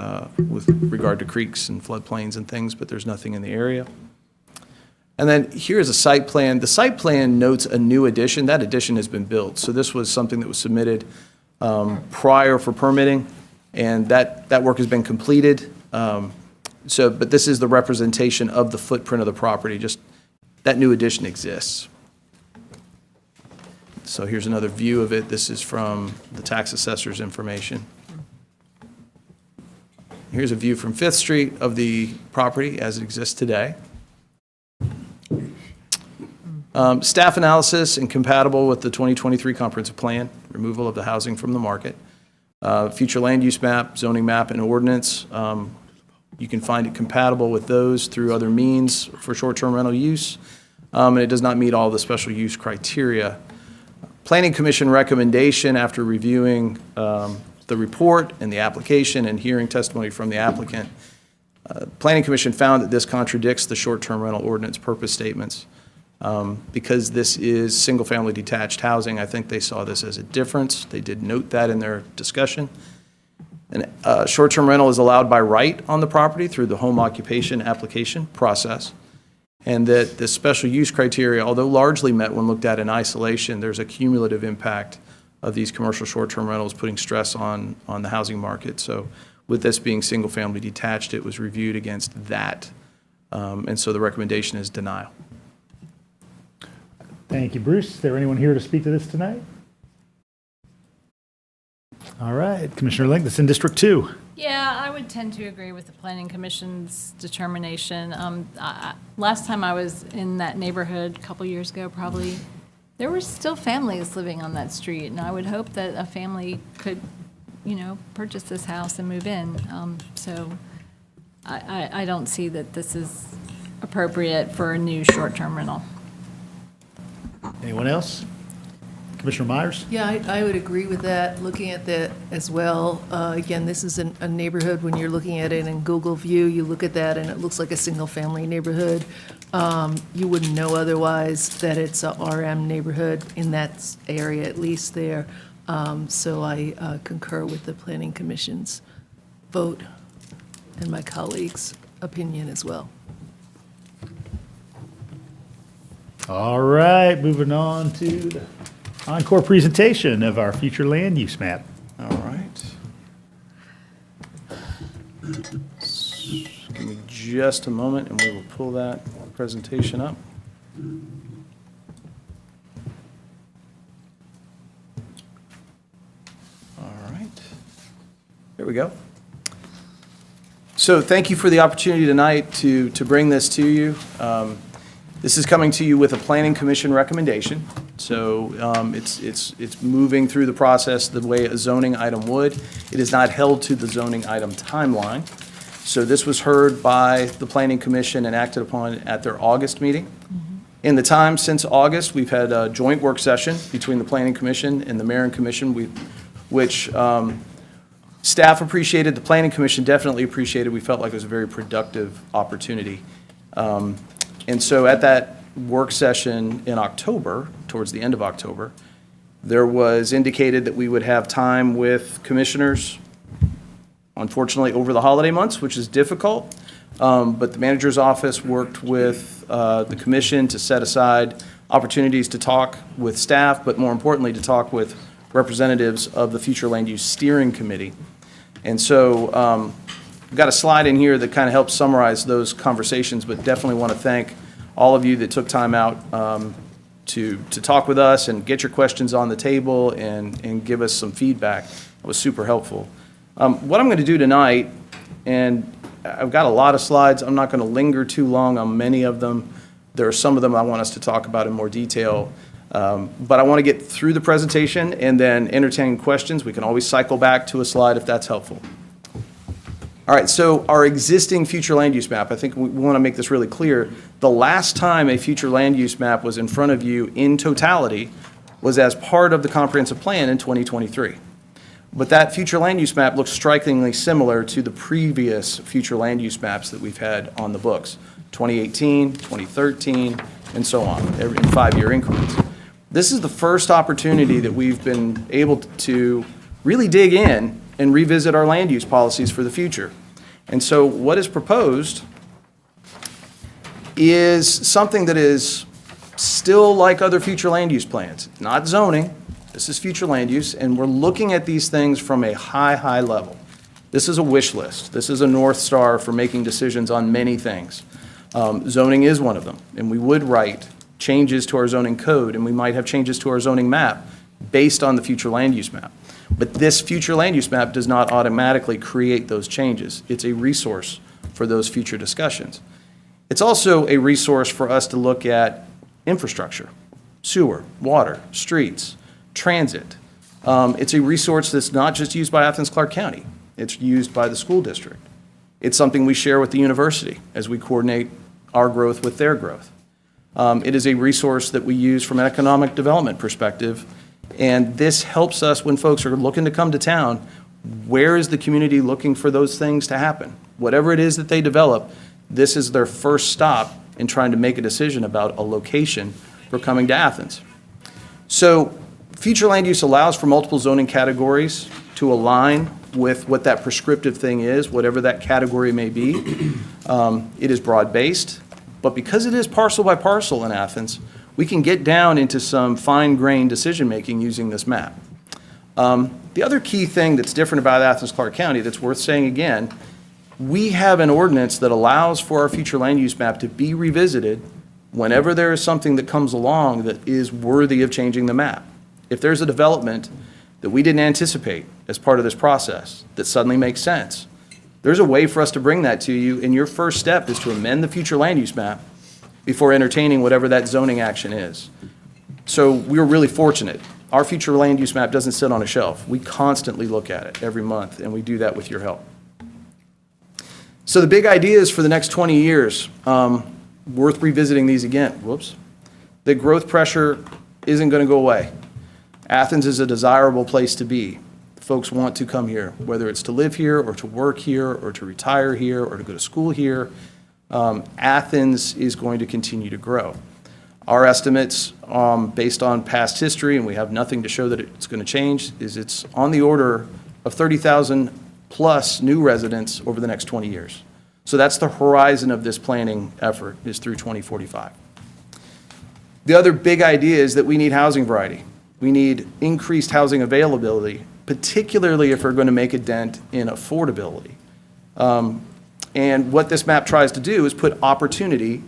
with regard to creeks and floodplains and things, but there's nothing in the area. And then here's a site plan. The site plan notes a new addition. That addition has been built. So this was something that was submitted prior for permitting, and that work has been completed. But this is the representation of the footprint of the property. Just that new addition exists. So here's another view of it. This is from the tax assessor's information. Here's a view from 5th Street of the property as it exists today. Staff analysis and compatible with the 2023 comprehensive plan, removal of the housing from the market. Future land use map, zoning map, and ordinance. You can find it compatible with those through other means for short-term rental use, and it does not meet all the special use criteria. Planning Commission recommendation after reviewing the report and the application and hearing testimony from the applicant, Planning Commission found that this contradicts the short-term rental ordinance purpose statements. Because this is single-family detached housing, I think they saw this as a difference. They did note that in their discussion. And short-term rental is allowed by right on the property through the home occupation application process. And that the special use criteria, although largely met when looked at in isolation, there's a cumulative impact of these commercial short-term rentals putting stress on the housing market. So with this being single-family detached, it was reviewed against that. And so the recommendation is denial. Thank you, Bruce. Is there anyone here to speak to this tonight? All right, Commissioner Link, that's in District 2. Yeah, I would tend to agree with the Planning Commission's determination. Last time I was in that neighborhood, a couple years ago probably, there were still families living on that street, and I would hope that a family could, purchase this house and move in. So I don't see that this is appropriate for a new short-term rental. Anyone else? Commissioner Myers? Yeah, I would agree with that, looking at that as well. Again, this is a neighborhood, when you're looking at it in Google View, you look at that and it looks like a single-family neighborhood. You wouldn't know otherwise that it's a RM neighborhood in that area, at least there. So I concur with the Planning Commission's vote and my colleagues' opinion as well. All right, moving on to the encore presentation of our future land use map. All right. Give me just a moment and we will pull that presentation up. All right. There we go. So thank you for the opportunity tonight to bring this to you. This is coming to you with a Planning Commission recommendation. So it's moving through the process the way a zoning item would. It is not held to the zoning item timeline. So this was heard by the Planning Commission and acted upon at their August meeting. In the time since August, we've had a joint work session between the Planning Commission and the Mayor and Commission, which Staff appreciated, the Planning Commission definitely appreciated. We felt like it was a very productive opportunity. And so at that work session in October, towards the end of October, there was indicated that we would have time with commissioners, unfortunately, over the holiday months, which is difficult. But the manager's office worked with the commission to set aside opportunities to talk with staff, but more importantly, to talk with representatives of the Future Land Use Steering Committee. And so we've got a slide in here that kind of helps summarize those conversations, but definitely want to thank all of you that took time out to talk with us and get your questions on the table and give us some feedback. It was super helpful. What I'm going to do tonight, and I've got a lot of slides. I'm not going to linger too long on many of them. There are some of them I want us to talk about in more detail. But I want to get through the presentation and then entertain questions. We can always cycle back to a slide if that's helpful. All right, so our existing future land use map, I think we want to make this really clear. The last time a future land use map was in front of you in totality was as part of the comprehensive plan in 2023. But that future land use map looks strikingly similar to the previous future land use maps that we've had on the books, 2018, 2013, and so on, in 5-year increments. This is the first opportunity that we've been able to really dig in and revisit our land use policies for the future. And so what is proposed is something that is still like other future land use plans, not zoning. This is future land use, and we're looking at these things from a high level. This is a wish list. This is a North Star for making decisions on many things. Zoning is one of them, and we would write changes to our zoning code, and we might have changes to our zoning map based on the future land use map. But this future land use map does not automatically create those changes. It's a resource for those future discussions. It's also a resource for us to look at infrastructure, sewer, water, streets, transit. It's a resource that's not just used by Athens-Clarke County. It's used by the school district. It's something we share with the university as we coordinate our growth with their growth. It is a resource that we use from an economic development perspective, and this helps us when folks are looking to come to town. Where is the community looking for those things to happen? Whatever it is that they develop, this is their first stop in trying to make a decision about a location for coming to Athens. So future land use allows for multiple zoning categories to align with what that prescriptive thing is, whatever that category may be. It is broad-based, but because it is parcel by parcel in Athens, we can get down into some fine-grained decision-making using this map. The other key thing that's different about Athens-Clarke County that's worth saying again, we have an ordinance that allows for our future land use map to be revisited whenever there is something that comes along that is worthy of changing the map. If there's a development that we didn't anticipate as part of this process that suddenly makes sense, there's a way for us to bring that to you, and your first step is to amend the future land use map before entertaining whatever that zoning action is. So we're really fortunate. Our future land use map doesn't sit on a shelf. We constantly look at it every month, and we do that with your help. So the big ideas for the next 20 years, worth revisiting these again. Whoops. The growth pressure isn't going to go away. Athens is a desirable place to be. Folks want to come here, whether it's to live here or to work here or to retire here or to go to school here. Athens is going to continue to grow. Our estimates, based on past history, and we have nothing to show that it's going to change, is it's on the order of 30,000 plus new residents over the next 20 years. So that's the horizon of this planning effort, is through 2045. The other big idea is that we need housing variety. We need increased housing availability, particularly if we're going to make a dent in affordability. And what this map tries to do is put opportunity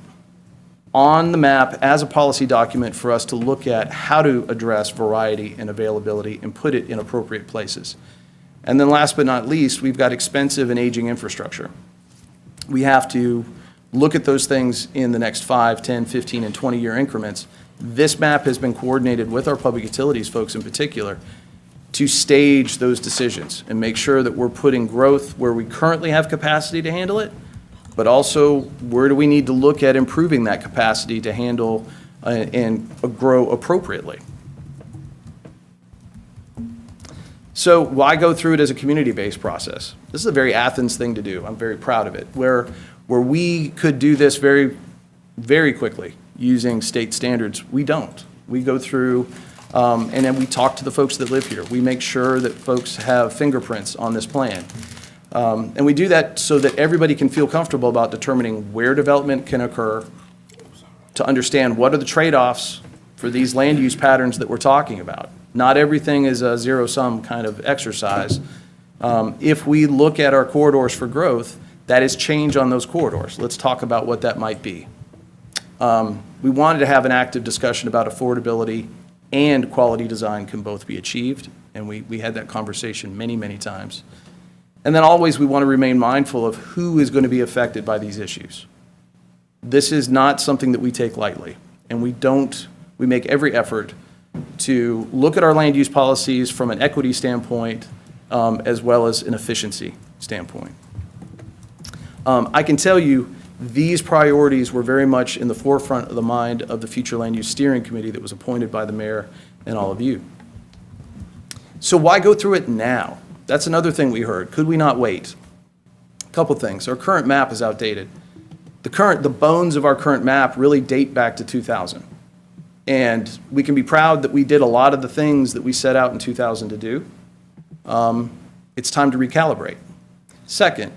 on the map as a policy document for us to look at how to address variety and availability and put it in appropriate places. And then last but not least, we've got expensive and aging infrastructure. We have to look at those things in the next 5, 10, 15, and 20-year increments. This map has been coordinated with our public utilities folks in particular to stage those decisions and make sure that we're putting growth where we currently have capacity to handle it, but also where do we need to look at improving that capacity to handle and grow appropriately. So why go through it as a community-based process? This is a very Athens thing to do. I'm very proud of it, where we could do this very, very quickly using state standards. We don't. We go through, and then we talk to the folks that live here. We make sure that folks have fingerprints on this plan. And we do that so that everybody can feel comfortable about determining where development can occur, to understand what are the trade-offs for these land use patterns that we're talking about. Not everything is a zero-sum kind of exercise. If we look at our corridors for growth, that is change on those corridors. Let's talk about what that might be. We wanted to have an active discussion about affordability and quality design can both be achieved, and we had that conversation many, many times. And then always we want to remain mindful of who is going to be affected by these issues. This is not something that we take lightly, and we make every effort to look at our land use policies from an equity standpoint as well as an efficiency standpoint. I can tell you these priorities were very much in the forefront of the mind of the Future Land Use Steering Committee that was appointed by the mayor and all of you. So why go through it now? That's another thing we heard. Could we not wait? A couple things. Our current map is outdated. The bones of our current map really date back to 2000. And we can be proud that we did a lot of the things that we set out in 2000 to do. It's time to recalibrate. Second,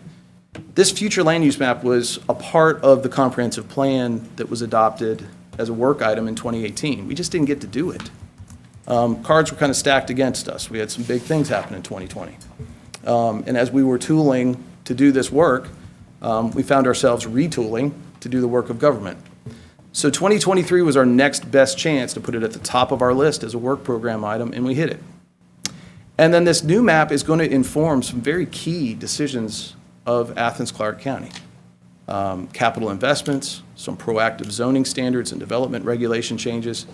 this future land use map was a part of the comprehensive plan that was adopted as a work item in 2018. We just didn't get to do it. Cards were kind of stacked against us. We had some big things happen in 2020. And as we were tooling to do this work, we found ourselves retooling to do the work of government. So 2023 was our next best chance to put it at the top of our list as a work program item, and we hit it. And then this new map is going to inform some very key decisions of Athens-Clarke County. Capital investments, some proactive zoning standards and development regulation changes,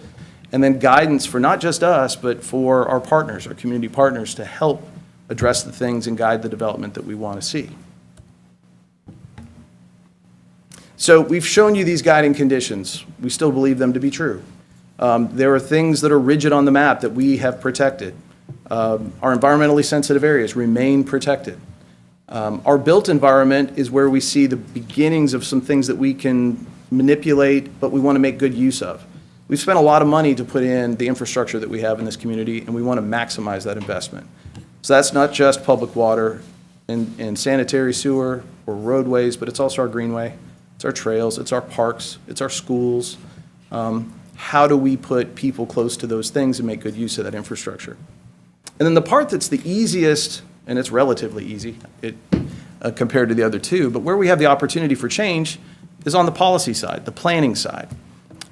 and then guidance for not just us, but for our partners, our community partners, to help address the things and guide the development that we want to see. So we've shown you these guiding conditions. We still believe them to be true. There are things that are rigid on the map that we have protected. Our environmentally sensitive areas remain protected. Our built environment is where we see the beginnings of some things that we can manipulate, but we want to make good use of. We've spent a lot of money to put in the infrastructure that we have in this community, and we want to maximize that investment. So that's not just public water and sanitary sewer or roadways, but it's also our greenway. It's our trails, it's our parks, it's our schools. How do we put people close to those things and make good use of that infrastructure? And then the part that's the easiest, and it's relatively easy compared to the other two, but where we have the opportunity for change is on the policy side, the planning side.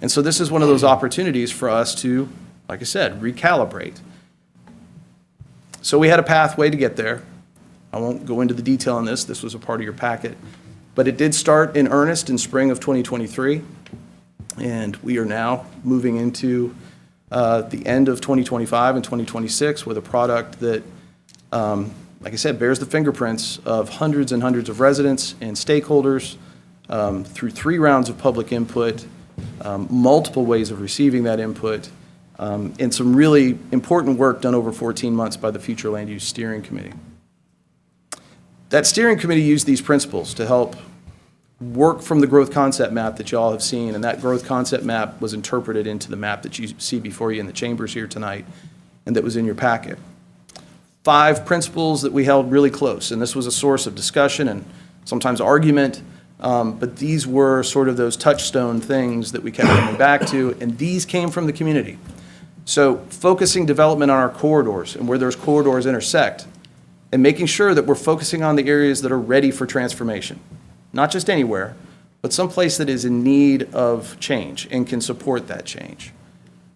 And so this is one of those opportunities for us to, like I said, recalibrate. So we had a pathway to get there. I won't go into the detail on this. This was a part of your packet. But it did start in earnest in spring of 2023, and we are now moving into the end of 2025 and 2026 with a product that, like I said, bears the fingerprints of hundreds and hundreds of residents and stakeholders through 3 rounds of public input, multiple ways of receiving that input, and some really important work done over 14 months by the Future Land Use Steering Committee. That steering committee used these principles to help work from the growth concept map that you all have seen, and that growth concept map was interpreted into the map that you see before you in the chambers here tonight and that was in your packet. 5 principles that we held really close, and this was a source of discussion and sometimes argument, but these were sort of those touchstone things that we kept coming back to, and these came from the community. So focusing development on our corridors and where those corridors intersect, and making sure that we're focusing on the areas that are ready for transformation. Not just anywhere, but someplace that is in need of change and can support that change.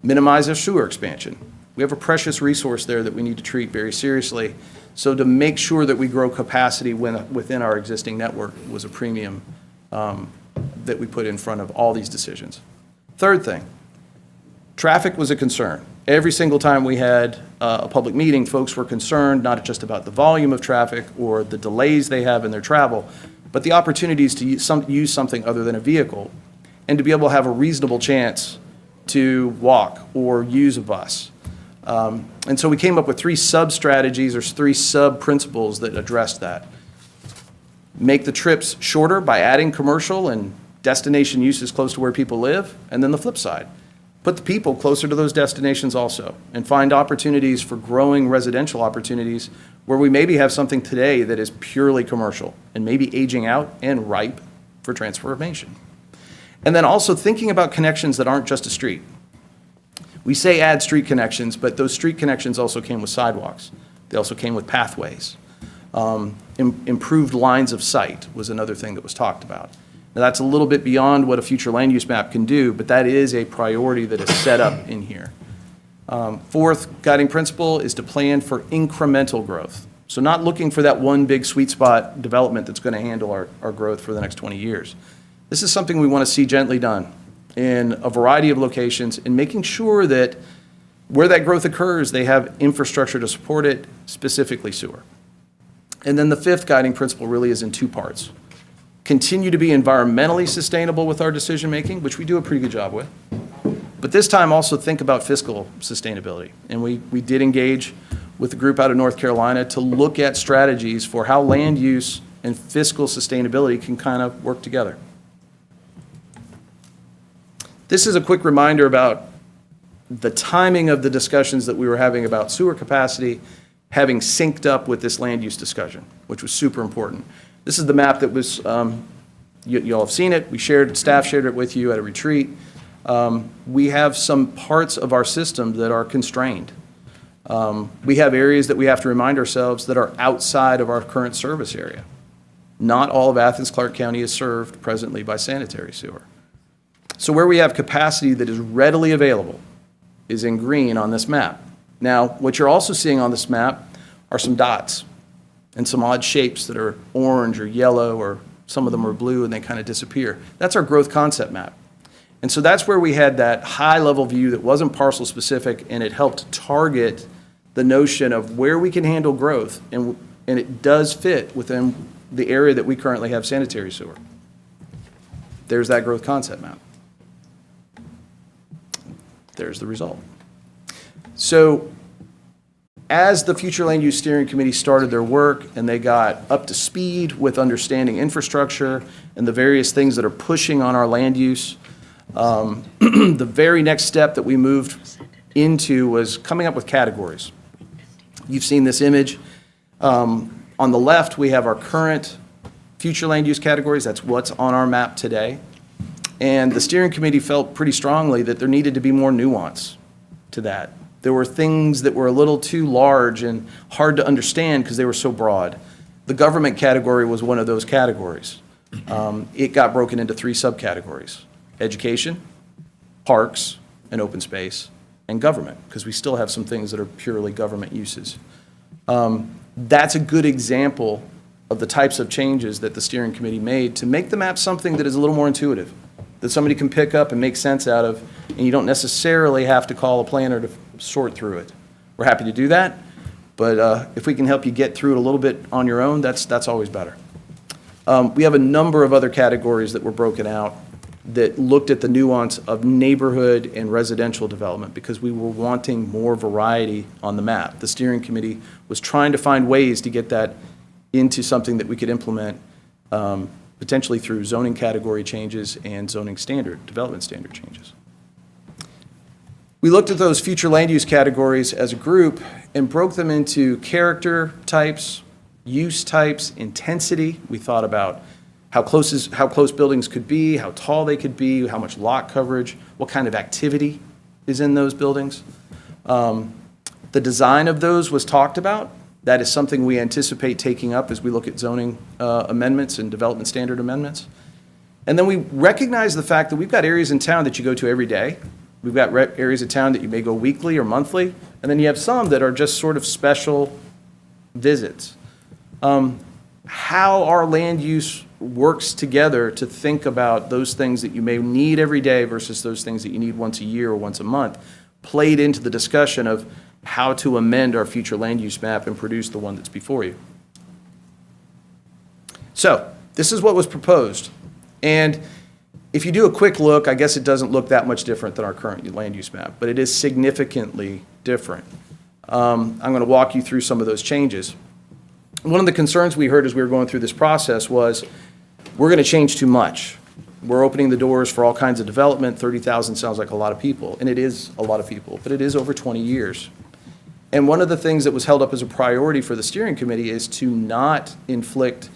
Minimize our sewer expansion. We have a precious resource there that we need to treat very seriously. So to make sure that we grow capacity within our existing network was a premium that we put in front of all these decisions. Third thing, traffic was a concern. Every single time we had a public meeting, folks were concerned not just about the volume of traffic or the delays they have in their travel, but the opportunities to use something other than a vehicle and to be able to have a reasonable chance to walk or use a bus. And so we came up with 3 sub-strategies or 3 sub-principles that addressed that. Make the trips shorter by adding commercial and destination uses close to where people live, and then the flip side. Put the people closer to those destinations also, and find opportunities for growing residential opportunities where we maybe have something today that is purely commercial and maybe aging out and ripe for transformation. And then also thinking about connections that aren't just a street. We say add street connections, but those street connections also came with sidewalks. They also came with pathways. Improved lines of sight was another thing that was talked about. Now, that's a little bit beyond what a future land use map can do, but that is a priority that is set up in here. 4th guiding principle is to plan for incremental growth. So not looking for that one big sweet spot development that's going to handle our growth for the next 20 years. This is something we want to see gently done in a variety of locations and making sure that where that growth occurs, they have infrastructure to support it, specifically sewer. And then the 5th guiding principle really is in 2 parts. Continue to be environmentally sustainable with our decision-making, which we do a pretty good job with. But this time also think about fiscal sustainability. And we did engage with a group out of North Carolina to look at strategies for how land use and fiscal sustainability can kind of work together. This is a quick reminder about the timing of the discussions that we were having about sewer capacity having synced up with this land use discussion, which was super important. This is the map that was, you all have seen it. Staff shared it with you at a retreat. We have some parts of our system that are constrained. We have areas that we have to remind ourselves that are outside of our current service area. Not all of Athens-Clarke County is served presently by sanitary sewer. So where we have capacity that is readily available is in green on this map. Now, what you're also seeing on this map are some dots and some odd shapes that are orange or yellow, or some of them are blue and they kind of disappear. That's our growth concept map. And so that's where we had that high-level view that wasn't parcel specific, and it helped target the notion of where we can handle growth, and it does fit within the area that we currently have sanitary sewer. There's that growth concept map. There's the result. So as the Future Land Use Steering Committee started their work and they got up to speed with understanding infrastructure and the various things that are pushing on our land use, the very next step that we moved into was coming up with categories. You've seen this image. On the left, we have our current future land use categories. That's what's on our map today. And the steering committee felt pretty strongly that there needed to be more nuance to that. There were things that were a little too large and hard to understand because they were so broad. The government category was one of those categories. It got broken into 3 subcategories: education, parks, and open space, and government, because we still have some things that are purely government uses. That's a good example of the types of changes that the steering committee made to make the map something that is a little more intuitive, that somebody can pick up and make sense out of, and you don't necessarily have to call a planner to sort through it. We're happy to do that, but if we can help you get through it a little bit on your own, that's always better. We have a number of other categories that were broken out that looked at the nuance of neighborhood and residential development because we were wanting more variety on the map. The steering committee was trying to find ways to get that into something that we could implement potentially through zoning category changes and zoning standard, development standard changes. We looked at those future land use categories as a group and broke them into character types, use types, intensity. We thought about how close buildings could be, how tall they could be, how much lot coverage, what kind of activity is in those buildings. The design of those was talked about. That is something we anticipate taking up as we look at zoning amendments and development standard amendments. And then we recognize the fact that we've got areas in town that you go to every day. We've got areas of town that you may go weekly or monthly. And then you have some that are just sort of special visits. How our land use works together to think about those things that you may need every day versus those things that you need once a year or once a month played into the discussion of how to amend our future land use map and produce the one that's before you. So this is what was proposed. And if you do a quick look, I guess it doesn't look that much different than our current land use map, but it is significantly different. I'm going to walk you through some of those changes. One of the concerns we heard as we were going through this process was, we're going to change too much. We're opening the doors for all kinds of development. 30,000 sounds like a lot of people, and it is a lot of people, but it is over 20 years. And one of the things that was held up as a priority for the steering committee is to not inflict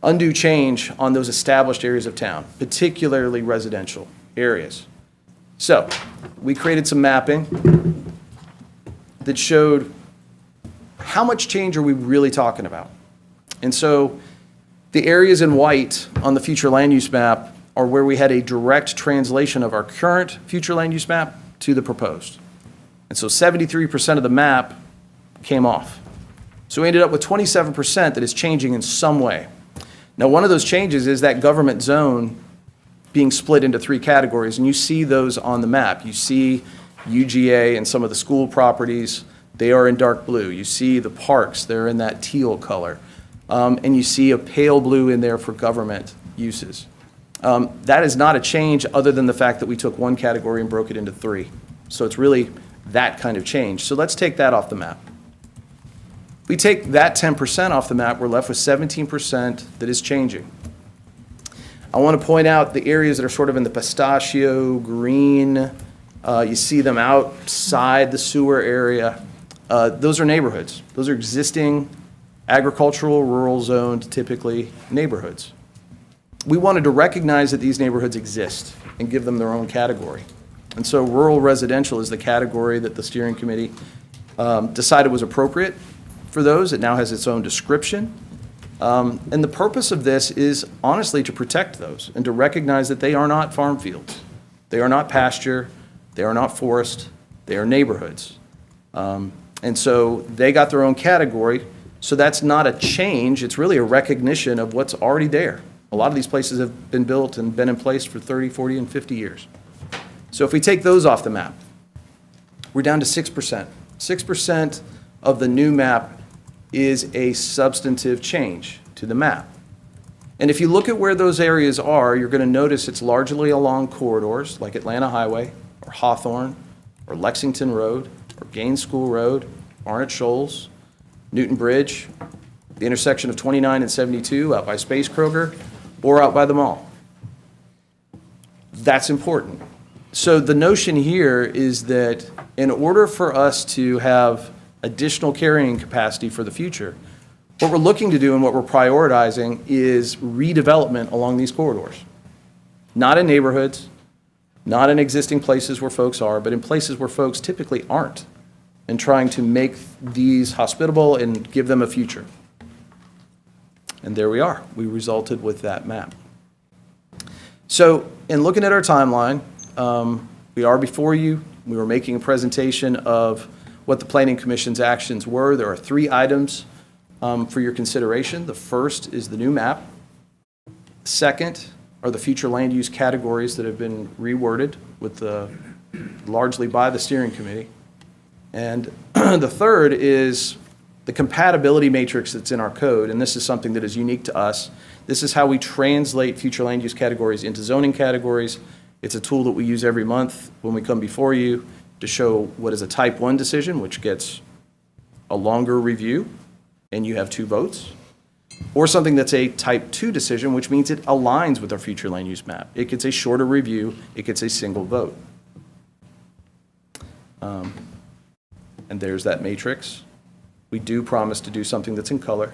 undue change on those established areas of town, particularly residential areas. So we created some mapping that showed how much change are we really talking about. And so the areas in white on the future land use map are where we had a direct translation of our current future land use map to the proposed. And so 73% of the map came off. So we ended up with 27% that is changing in some way. Now, one of those changes is that government zone being split into 3 categories, and you see those on the map. You see UGA and some of the school properties, they are in dark blue. You see the parks, they're in that teal color. And you see a pale blue in there for government uses. That is not a change other than the fact that we took one category and broke it into 3. So it's really that kind of change. So let's take that off the map. If we take that 10% off the map, we're left with 17% that is changing. I want to point out the areas that are sort of in the pistachio green. You see them outside the sewer area. Those are neighborhoods. Those are existing agricultural, rural zoned, typically neighborhoods. We wanted to recognize that these neighborhoods exist and give them their own category. And so rural residential is the category that the steering committee decided was appropriate for those. It now has its own description. And the purpose of this is honestly to protect those and to recognize that they are not farm fields. They are not pasture. They are not forest. They are neighborhoods. And so they got their own category. So that's not a change. It's really a recognition of what's already there. A lot of these places have been built and been in place for 30, 40, and 50 years. So if we take those off the map, we're down to 6%. 6% of the new map is a substantive change to the map. And if you look at where those areas are, you're going to notice it's largely along corridors like Atlanta Highway or Hawthorne or Lexington Road or Gaines School Road, Arnott Shoals, Newton Bridge, the intersection of 29 and 72 out by Space Kroger, or out by the mall. That's important. So the notion here is that in order for us to have additional carrying capacity for the future, what we're looking to do and what we're prioritizing is redevelopment along these corridors. Not in neighborhoods, not in existing places where folks are, but in places where folks typically aren't, and trying to make these hospitable and give them a future. And there we are. We resulted with that map. So in looking at our timeline, we are before you. We were making a presentation of what the Planning Commission's actions were. There are 3 items for your consideration. The first is the new map. Second are the future land use categories that have been reworded with largely by the steering committee. And the third is the compatibility matrix that's in our code, and this is something that is unique to us. This is how we translate future land use categories into zoning categories. It's a tool that we use every month when we come before you to show what is a type 1 decision, which gets a longer review, and you have 2 votes, or something that's a type 2 decision, which means it aligns with our future land use map. It gets a shorter review. It gets a single vote. And there's that matrix. We do promise to do something that's in color,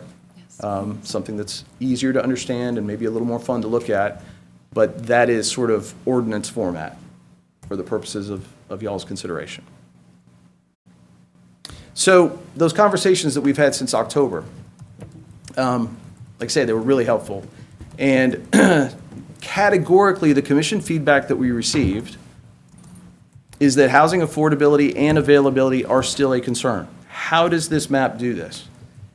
something that's easier to understand and maybe a little more fun to look at, but that is sort of ordinance format for the purposes of y'all's consideration. So those conversations that we've had since October, like I say, they were really helpful. And categorically, the commission feedback that we received is that housing affordability and availability are still a concern. How does this map do this?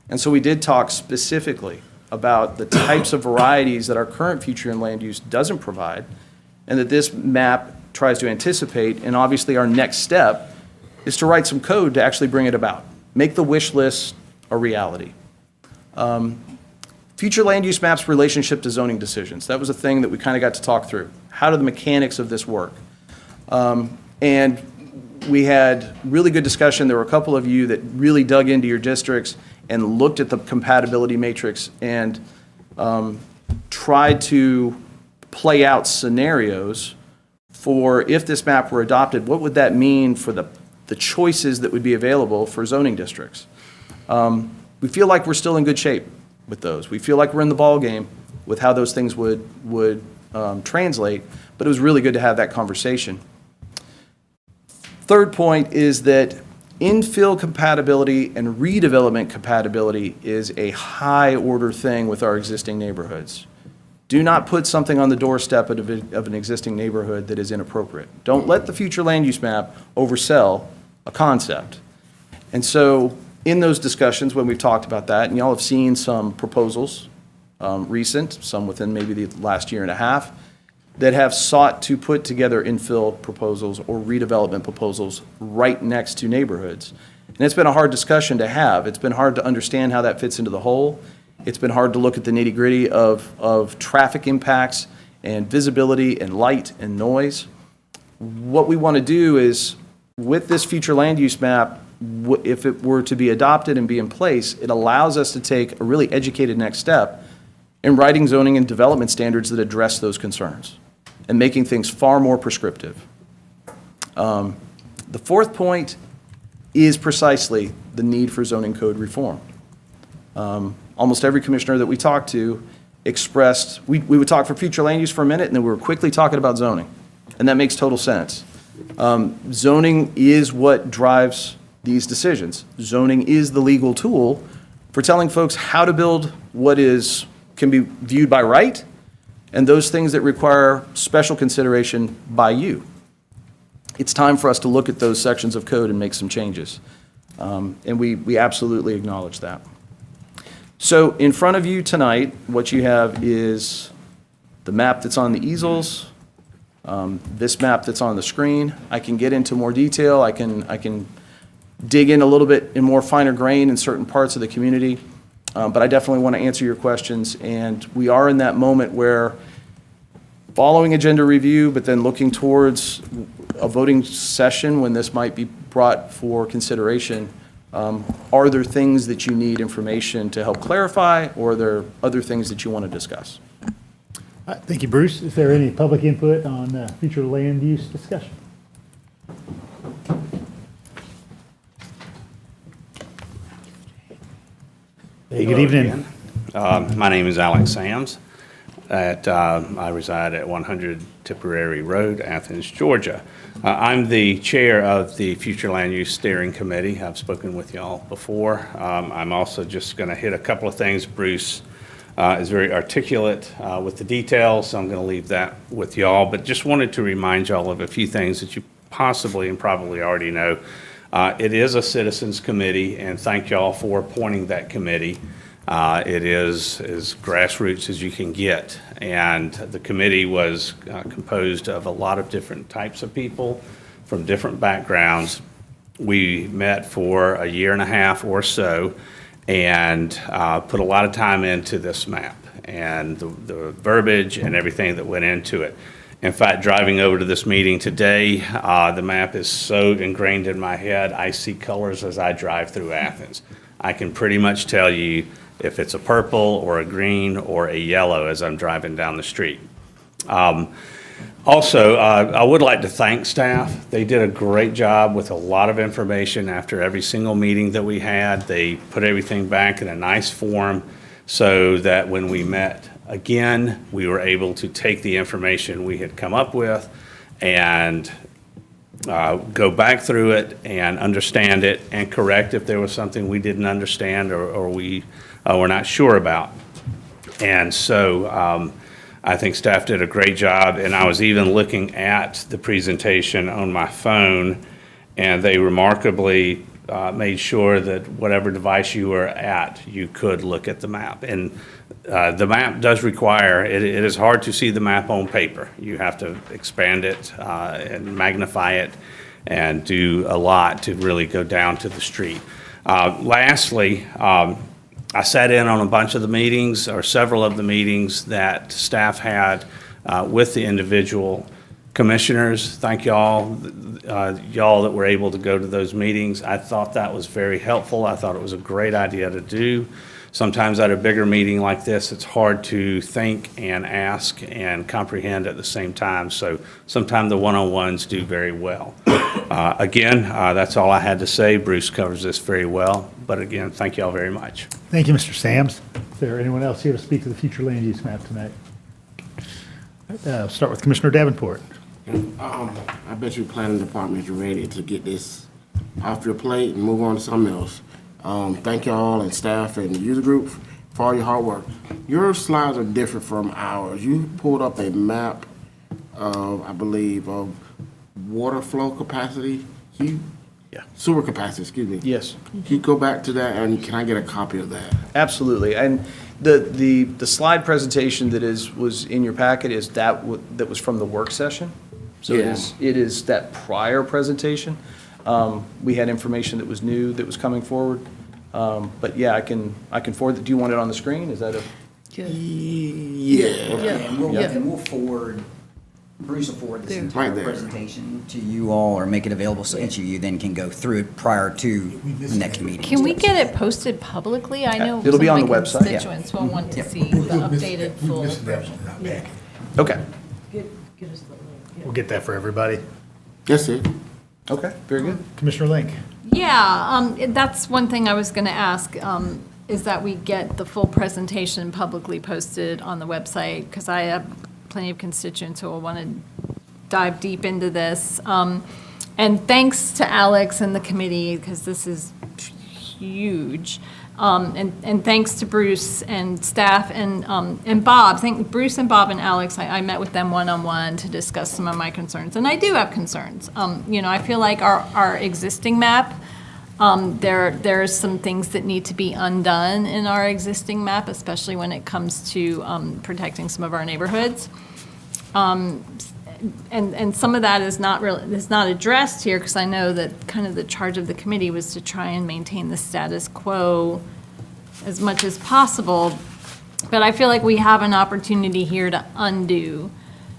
And so we did talk specifically about the types of varieties that our current future and land use doesn't provide, and that this map tries to anticipate. And obviously our next step is to write some code to actually bring it about, make the wish list a reality. Future land use maps relationship to zoning decisions. That was a thing that we kind of got to talk through. How do the mechanics of this work? And we had really good discussion. There were a couple of you that really dug into your districts and looked at the compatibility matrix and tried to play out scenarios for if this map were adopted, what would that mean for the choices that would be available for zoning districts? We feel like we're still in good shape with those. We feel like we're in the ball game with how those things would translate, but it was really good to have that conversation. Third point is that infill compatibility and redevelopment compatibility is a high order thing with our existing neighborhoods. Do not put something on the doorstep of an existing neighborhood that is inappropriate. Don't let the future land use map oversell a concept. And so in those discussions, when we've talked about that, and y'all have seen some proposals, recent, some within maybe the last year and a half, that have sought to put together infill proposals or redevelopment proposals right next to neighborhoods. And it's been a hard discussion to have. It's been hard to understand how that fits into the whole. It's been hard to look at the nitty-gritty of traffic impacts and visibility and light and noise. What we want to do is, with this future land use map, if it were to be adopted and be in place, it allows us to take a really educated next step in writing zoning and development standards that address those concerns and making things far more prescriptive. The fourth point is precisely the need for zoning code reform. Almost every commissioner that we talked to expressed, we would talk for future land use for a minute, and then we were quickly talking about zoning. And that makes total sense. Zoning is what drives these decisions. Zoning is the legal tool for telling folks how to build what can be viewed by right, and those things that require special consideration by you. It's time for us to look at those sections of code and make some changes. And we absolutely acknowledge that. So in front of you tonight, what you have is the map that's on the easels, this map that's on the screen. I can get into more detail. I can dig in a little bit in more finer grain in certain parts of the community. But I definitely want to answer your questions. And we are in that moment where, following agenda review, but then looking towards a voting session when this might be brought for consideration, are there things that you need information to help clarify, or are there other things that you want to discuss? Thank you, Bruce. Is there any public input on future land use discussion? Hey, good evening. My name is Alex Sams. I reside at 100 Tipperary Road, Athens, Georgia. I'm the chair of the Future Land Use Steering Committee. I've spoken with y'all before. I'm also just going to hit a couple of things. Bruce is very articulate with the details, so I'm going to leave that with y'all. But just wanted to remind y'all of a few things that you possibly and probably already know. It is a citizens committee, and thank y'all for appointing that committee. It is as grassroots as you can get, and the committee was composed of a lot of different types of people from different backgrounds. We met for a year and a half or so and put a lot of time into this map and the verbiage and everything that went into it. In fact, driving over to this meeting today, the map is so ingrained in my head, I see colors as I drive through Athens. I can pretty much tell you if it's a purple or a green or a yellow as I'm driving down the street. Also, I would like to thank staff. They did a great job with a lot of information after every single meeting that we had. They put everything back in a nice form so that when we met again, we were able to take the information we had come up with and go back through it and understand it and correct if there was something we didn't understand or we were not sure about. And so I think staff did a great job, and I was even looking at the presentation on my phone, and they remarkably made sure that whatever device you were at, you could look at the map. And the map does require, it is hard to see the map on paper. You have to expand it and magnify it and do a lot to really go down to the street. Lastly, I sat in on a bunch of the meetings, or several of the meetings that staff had with the individual Commissioners, thank y'all, y'all that were able to go to those meetings. I thought that was very helpful. I thought it was a great idea to do. Sometimes at a bigger meeting like this, it's hard to think and ask and comprehend at the same time. So sometimes the one-on-ones do very well. Again, that's all I had to say. Bruce covers this very well. But again, thank y'all very much. Thank you, Mr. Sams. Is there anyone else here to speak to the future land use map tonight? Start with Commissioner Davenport. I bet your planning department is ready to get this off your plate and move on to something else. Thank y'all and staff and the user group for all your hard work. Your slides are different from ours. You pulled up a map of, I believe, of water flow capacity. Sewer capacity, excuse me. Yes. Can you go back to that, and can I get a copy of that? Absolutely. And the slide presentation that was in your packet is that was from the work session. So Yeah. it is that prior presentation. We had information that was new that was coming forward. But yeah, I can forward it. Do you want it on the screen? Is that a? Yeah. And we'll forward, Bruce will forward this entire Right there. presentation to you all, or make it available so each of you then can go through it prior to the next meeting. Can we get it posted publicly? I know It'll be some on of the my website. constituents will want to see the updated full version. Okay. We'll get that for everybody. That's it. Okay, very good. Commissioner Link. Yeah, that's one thing I was going to ask, is that we get the full presentation publicly posted on the website, because I have plenty of constituents who will want to dive deep into this. And thanks to Alex and the committee, because this is huge. And thanks to Bruce and staff and Bob. Thank Bruce and Bob and Alex. I met with them one-on-one to discuss some of my concerns, and I do have concerns. I feel like our existing map, there's some things that need to be undone in our existing map, especially when it comes to protecting some of our neighborhoods. And some of that is not addressed here, because I know that kind of the charge of the committee was to try and maintain the status quo as much as possible. But I feel like we have an opportunity here to undo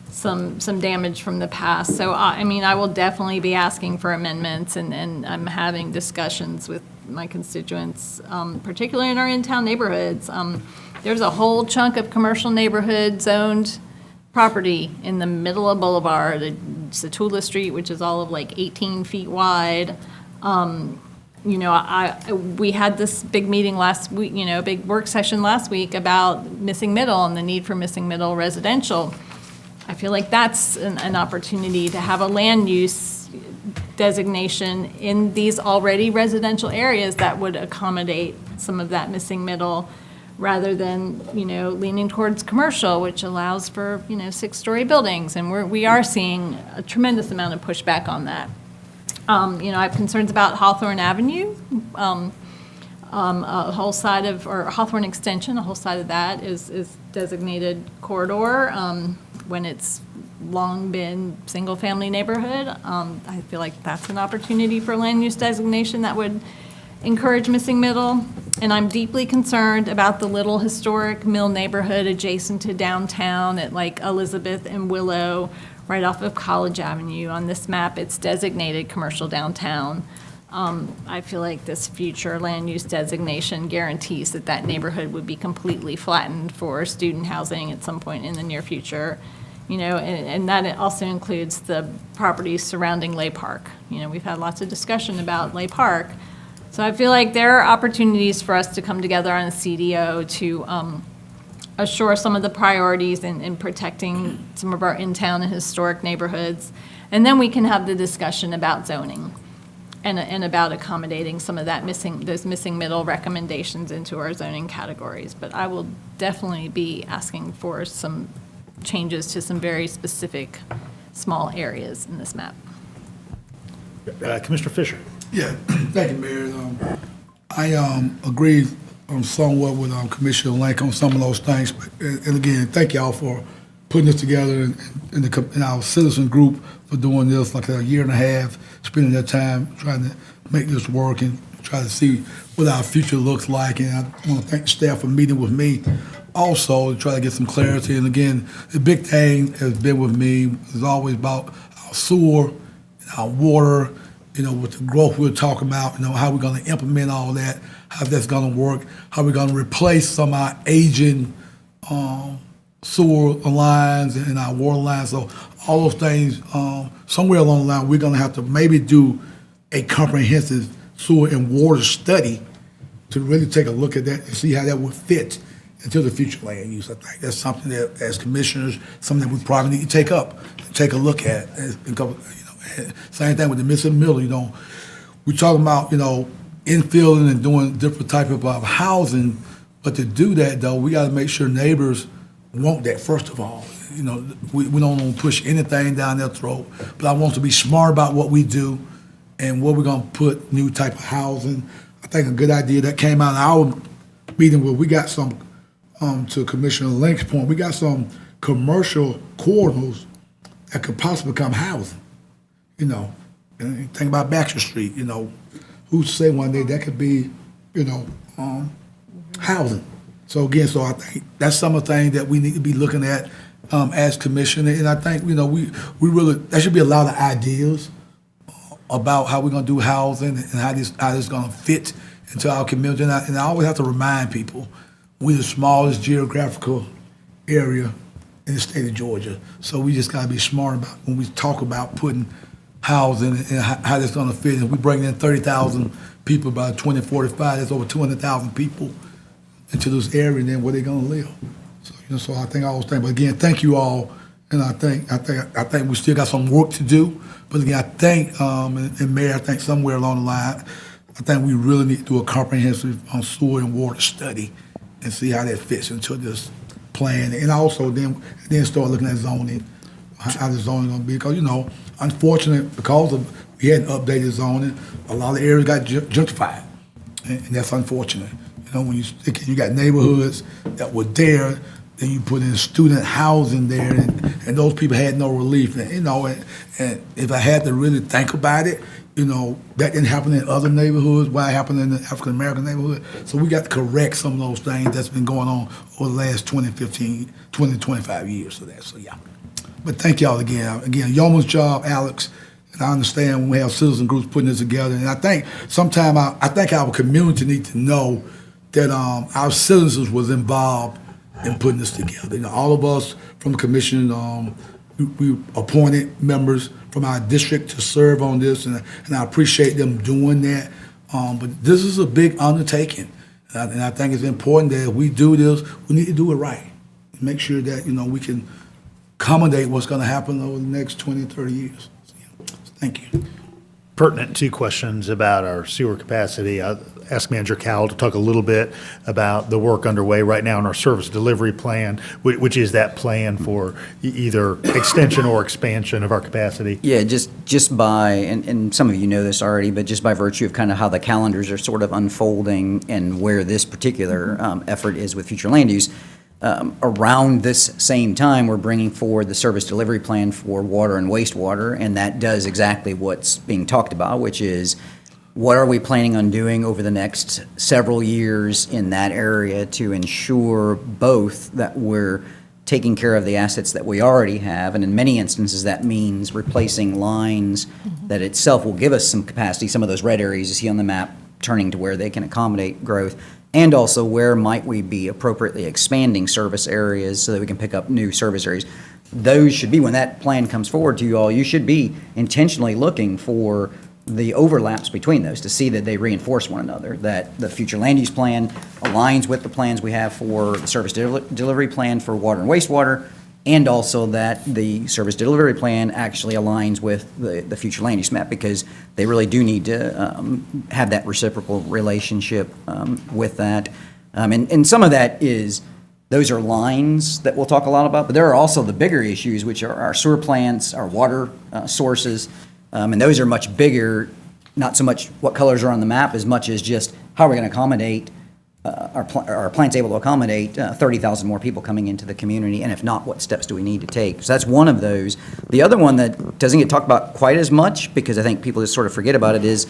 some damage from the past. So, I will definitely be asking for amendments, and I'm having discussions with my constituents, particularly in our in-town neighborhoods. There's a whole chunk of commercial neighborhood zoned property in the middle of Boulevard. It's Satula Street, which is all of like 18 feet wide. We had this big meeting last week, big work session last week about missing middle and the need for missing middle residential. I feel like that's an opportunity to have a land use designation in these already residential areas that would accommodate some of that missing middle, rather than, leaning towards commercial, which allows for, 6-story buildings. And we are seeing a tremendous amount of pushback on that. I have concerns about Hawthorne Avenue, a whole side of, or Hawthorne Extension, a whole side of that is designated corridor, when it's long been single-family neighborhood. I feel like that's an opportunity for land use designation that would encourage missing middle. And I'm deeply concerned about the little historic mill neighborhood adjacent to downtown at like Elizabeth and Willow, right off of College Avenue. On this map, it's designated commercial downtown. I feel like this future land use designation guarantees that neighborhood would be completely flattened for student housing at some point in the near future. And that also includes the properties surrounding Lay Park. We've had lots of discussion about Lay Park. So I feel like there are opportunities for us to come together on a CDO to assure some of the priorities in protecting some of our in-town and historic neighborhoods. And then we can have the discussion about zoning and about accommodating some of those missing middle recommendations into our zoning categories. But I will definitely be asking for some changes to some very specific small areas in this map. Commissioner Fisher. Yeah, thank you, Mayor. I agree somewhat with Commissioner Link on some of those things. But, and again, thank y'all for putting this together in our citizen group for doing this like a year and a half, spending their time trying to make this work and try to see what our future looks like. And I want to thank the staff for meeting with me also to try to get some clarity. And again, the big thing has been with me is always about our sewer, our water, with the growth we're talking about, how we're going to implement all that, how that's going to work, how we're going to replace some of our aging sewer lines and our water lines. So all those things, somewhere along the line, we're going to have to maybe do a comprehensive sewer and water study to really take a look at that and see how that would fit into the future land use. I think that's something that, as commissioners, something that we probably need to take a look at. Same thing with the Mississippi Middle. We're talking about infilling and doing different type of housing, but to do that though, we got to make sure neighbors want that first of all. We don't want to push anything down their throat, but I want to be smart about what we do and where we're going to put new type of housing. I think a good idea that came out in our meeting where we got some, to Commissioner Link's point, we got some commercial corridors that could possibly become housing. And think about Baxter Street, who's to say one day that could be, housing. So again, I think that's some of the things that we need to be looking at as commissioner. And I think, we really, there should be a lot of ideas about how we're going to do housing and how this is going to fit into our community. And I always have to remind people, we're the smallest geographical area in the state of Georgia. So we just got to be smart about when we talk about putting housing and how that's going to fit. And we bring in 30,000 people by 2045. That's over 200,000 people into this area, and then where they're going to live. So I think all those things. But again, thank you all. And I think we still got some work to do. But again, I think, and Mayor, I think somewhere along the line, I think we really need to do a comprehensive sewer and water study and see how that fits into this plan. And also then start looking at zoning, how the zoning going to be. Because, unfortunately, because we hadn't updated zoning, a lot of areas got gentrified. And that's unfortunate. When you got neighborhoods that were there, then you put in student housing there, and those people had no relief. And if I had to really think about it, that didn't happen in other neighborhoods. Why it happened in the African American neighborhood? So we got to correct some of those things that's been going on over the last 20, 25 years of that. So yeah. But thank y'all again. Again, yeoman's job, Alex. And I understand when we have citizen groups putting this together. And I think sometimes I think our community needs to know that our citizens was involved in putting this together. All of us from the commission, we appointed members from our district to serve on this, and I appreciate them doing that. But this is a big undertaking, and I think it's important that if we do this, we need to do it right. Make sure that we can accommodate what's going to happen over the next 20, 30 years. So, thank you. Pertinent two questions about our sewer capacity. I asked Manager Cowell to talk a little bit about the work underway right now in our service delivery plan, which is that plan for either extension or expansion of our capacity. Yeah, just by, and some of you know this already, but just by virtue of kind of how the calendars are sort of unfolding and where this particular effort is with future land use, around this same time, we're bringing forward the service delivery plan for water and wastewater, and that does exactly what's being talked about, which is what are we planning on doing over the next several years in that area to ensure both that we're taking care of the assets that we already have, and in many instances that means replacing lines that itself will give us some capacity, some of those red areas you see on the map turning to where they can accommodate growth, and also where might we be appropriately expanding service areas so that we can pick up new service areas. Those should be, when that plan comes forward to you all, you should be intentionally looking for the overlaps between those to see that they reinforce one another, that the future land use plan aligns with the plans we have for the service delivery plan for water and wastewater, and also that the service delivery plan actually aligns with the future land use map, because they really do need to have that reciprocal relationship with that. And some of that is, those are lines that we'll talk a lot about, but there are also the bigger issues, which are our sewer plants, our water sources, and those are much bigger, not so much what colors are on the map as much as just how are we going to accommodate our plant's able to accommodate 30,000 more people coming into the community, and if not, what steps do we need to take? So that's one of those. The other one that doesn't get talked about quite as much, because I think people just sort of forget about it, is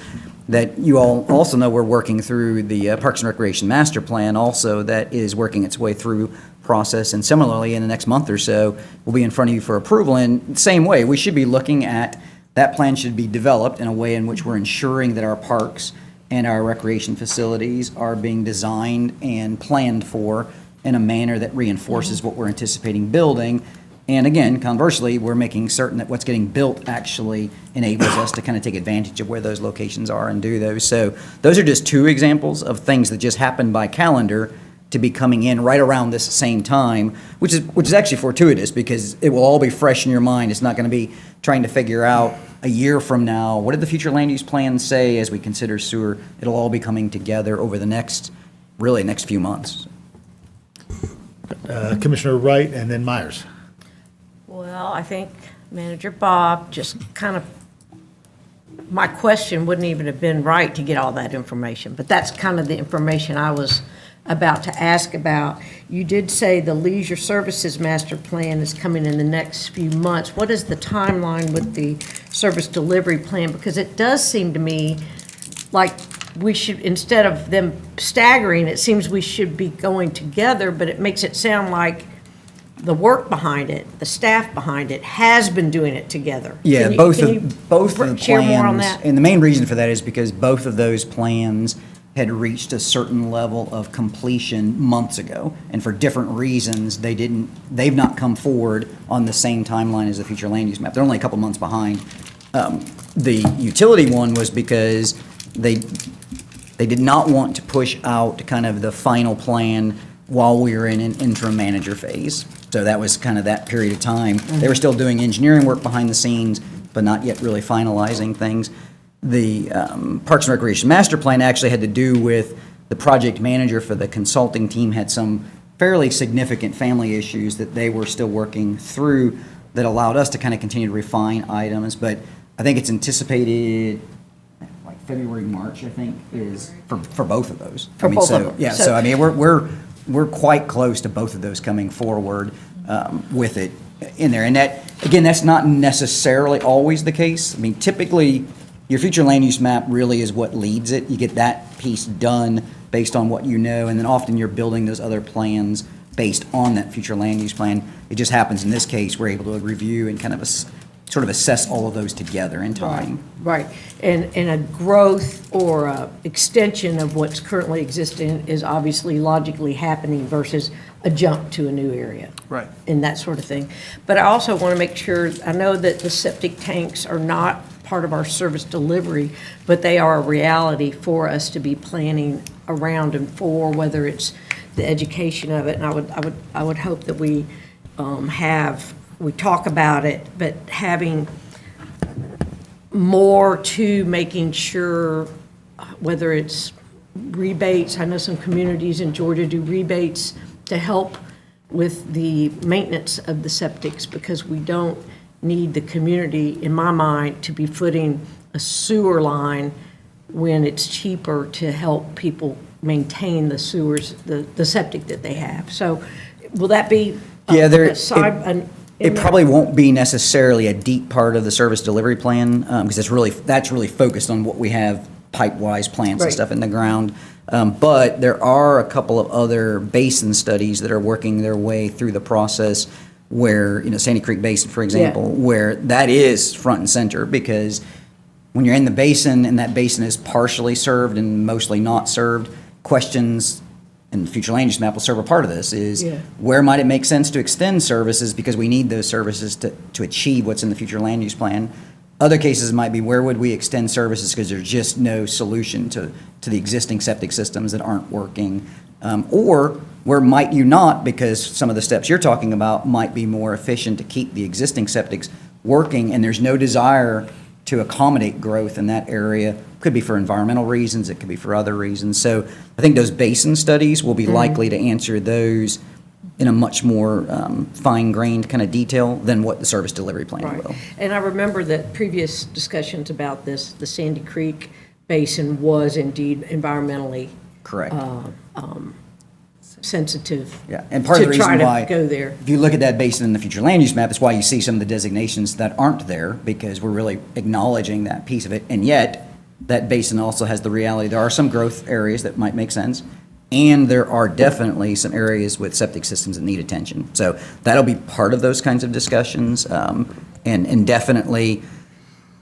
that you all also know we're working through the Parks and Recreation Master Plan also that is working its way through process. And similarly, in the next month or so, we'll be in front of you for approval. And same way, we should be looking at, that plan should be developed in a way in which we're ensuring that our parks and our recreation facilities are being designed and planned for in a manner that reinforces what we're anticipating building. And again, conversely, we're making certain that what's getting built actually enables us to kind of take advantage of where those locations are and do those. So those are just two examples of things that just happened by calendar to be coming in right around this same time, which is actually fortuitous because it will all be fresh in your mind. It's not going to be trying to figure out a year from now, what did the future land use plan say as we consider sewer? It'll all be coming together over the next few months. Commissioner Wright and then Myers. Well, I think Manager Bob just kind of, my question wouldn't even have been right to get all that information, but that's kind of the information I was about to ask about. You did say the leisure services master plan is coming in the next few months. What is the timeline with the service delivery plan? Because it does seem to me like we should, instead of them staggering, it seems we should be going together, but it makes it sound like the work behind it, the staff behind it, has been doing it together. Yeah, both of the share more on plans, that? and the main reason for that is because both of those plans had reached a certain level of completion months ago, and for different reasons, they've not come forward on the same timeline as the future land use map. They're only a couple months behind. The utility one was because they did not want to push out kind of the final plan while we were in an interim manager phase. So that was kind of that period of time. They were still doing engineering work behind the scenes, but not yet really finalizing things. The Parks and Recreation Master Plan actually had to do with the project manager for the consulting team had some fairly significant family issues that they were still working through that allowed us to kind of continue to refine items. But I think it's anticipated like February, March, I think, is for both of those. For both of them. Yeah, So- so I mean, we're quite close to both of those coming forward with it in there. And that, again, that's not necessarily always the case. I mean, typically, your future land use map really is what leads it. You get that piece done based on what you know, and then often you're building those other plans based on that future land use plan. It just happens in this case, we're able to review and kind of sort of assess all of those together in time. Right, and a growth or a extension of what's currently existing is obviously logically happening versus a jump to a new area. Right. And that sort of thing. But I also want to make sure, I know that the septic tanks are not part of our service delivery, but they are a reality for us to be planning around and for, whether it's the education of it. And I would hope that we we talk about it, but having more to making sure, whether it's rebates, I know some communities in Georgia do rebates to help with the maintenance of the septics, because we don't need the community, in my mind, to be footing a sewer line when it's cheaper to help people maintain the sewers, the septic that they have. So will that be it probably won't be necessarily a deep part of the service delivery plan, because that's really focused on what we have pipe-wise plants and Right. stuff in the ground. But there are a couple of other basin studies that are working their way through the process where, Sandy Creek Basin, for example, where that is front and center, because when you're in the basin and that basin is partially served and mostly not served, questions, and the future land use map will serve a part of this, is where might it make sense to extend services because we need those services to achieve what's in the future land use plan. Other cases might be where would we extend services because there's just no solution to the existing septic systems that aren't working. Or where might you not, because some of the steps you're talking about might be more efficient to keep the existing septics working and there's no desire to accommodate growth in that area. Could be for environmental reasons, it could be for other reasons. So I think those basin studies will be likely to answer those in a much more fine-grained kind of detail than what the service delivery plan will. And I remember that previous discussions about this, the Sandy Creek Basin was indeed environmentally correct, sensitive. Yeah, and part of the reason to why, go there. if you look at that basin in the future land use map, is why you see some of the designations that aren't there, because we're really acknowledging that piece of it. And yet, that basin also has the reality, there are some growth areas that might make sense, and there are definitely some areas with septic systems that need attention. So that'll be part of those kinds of discussions, and definitely,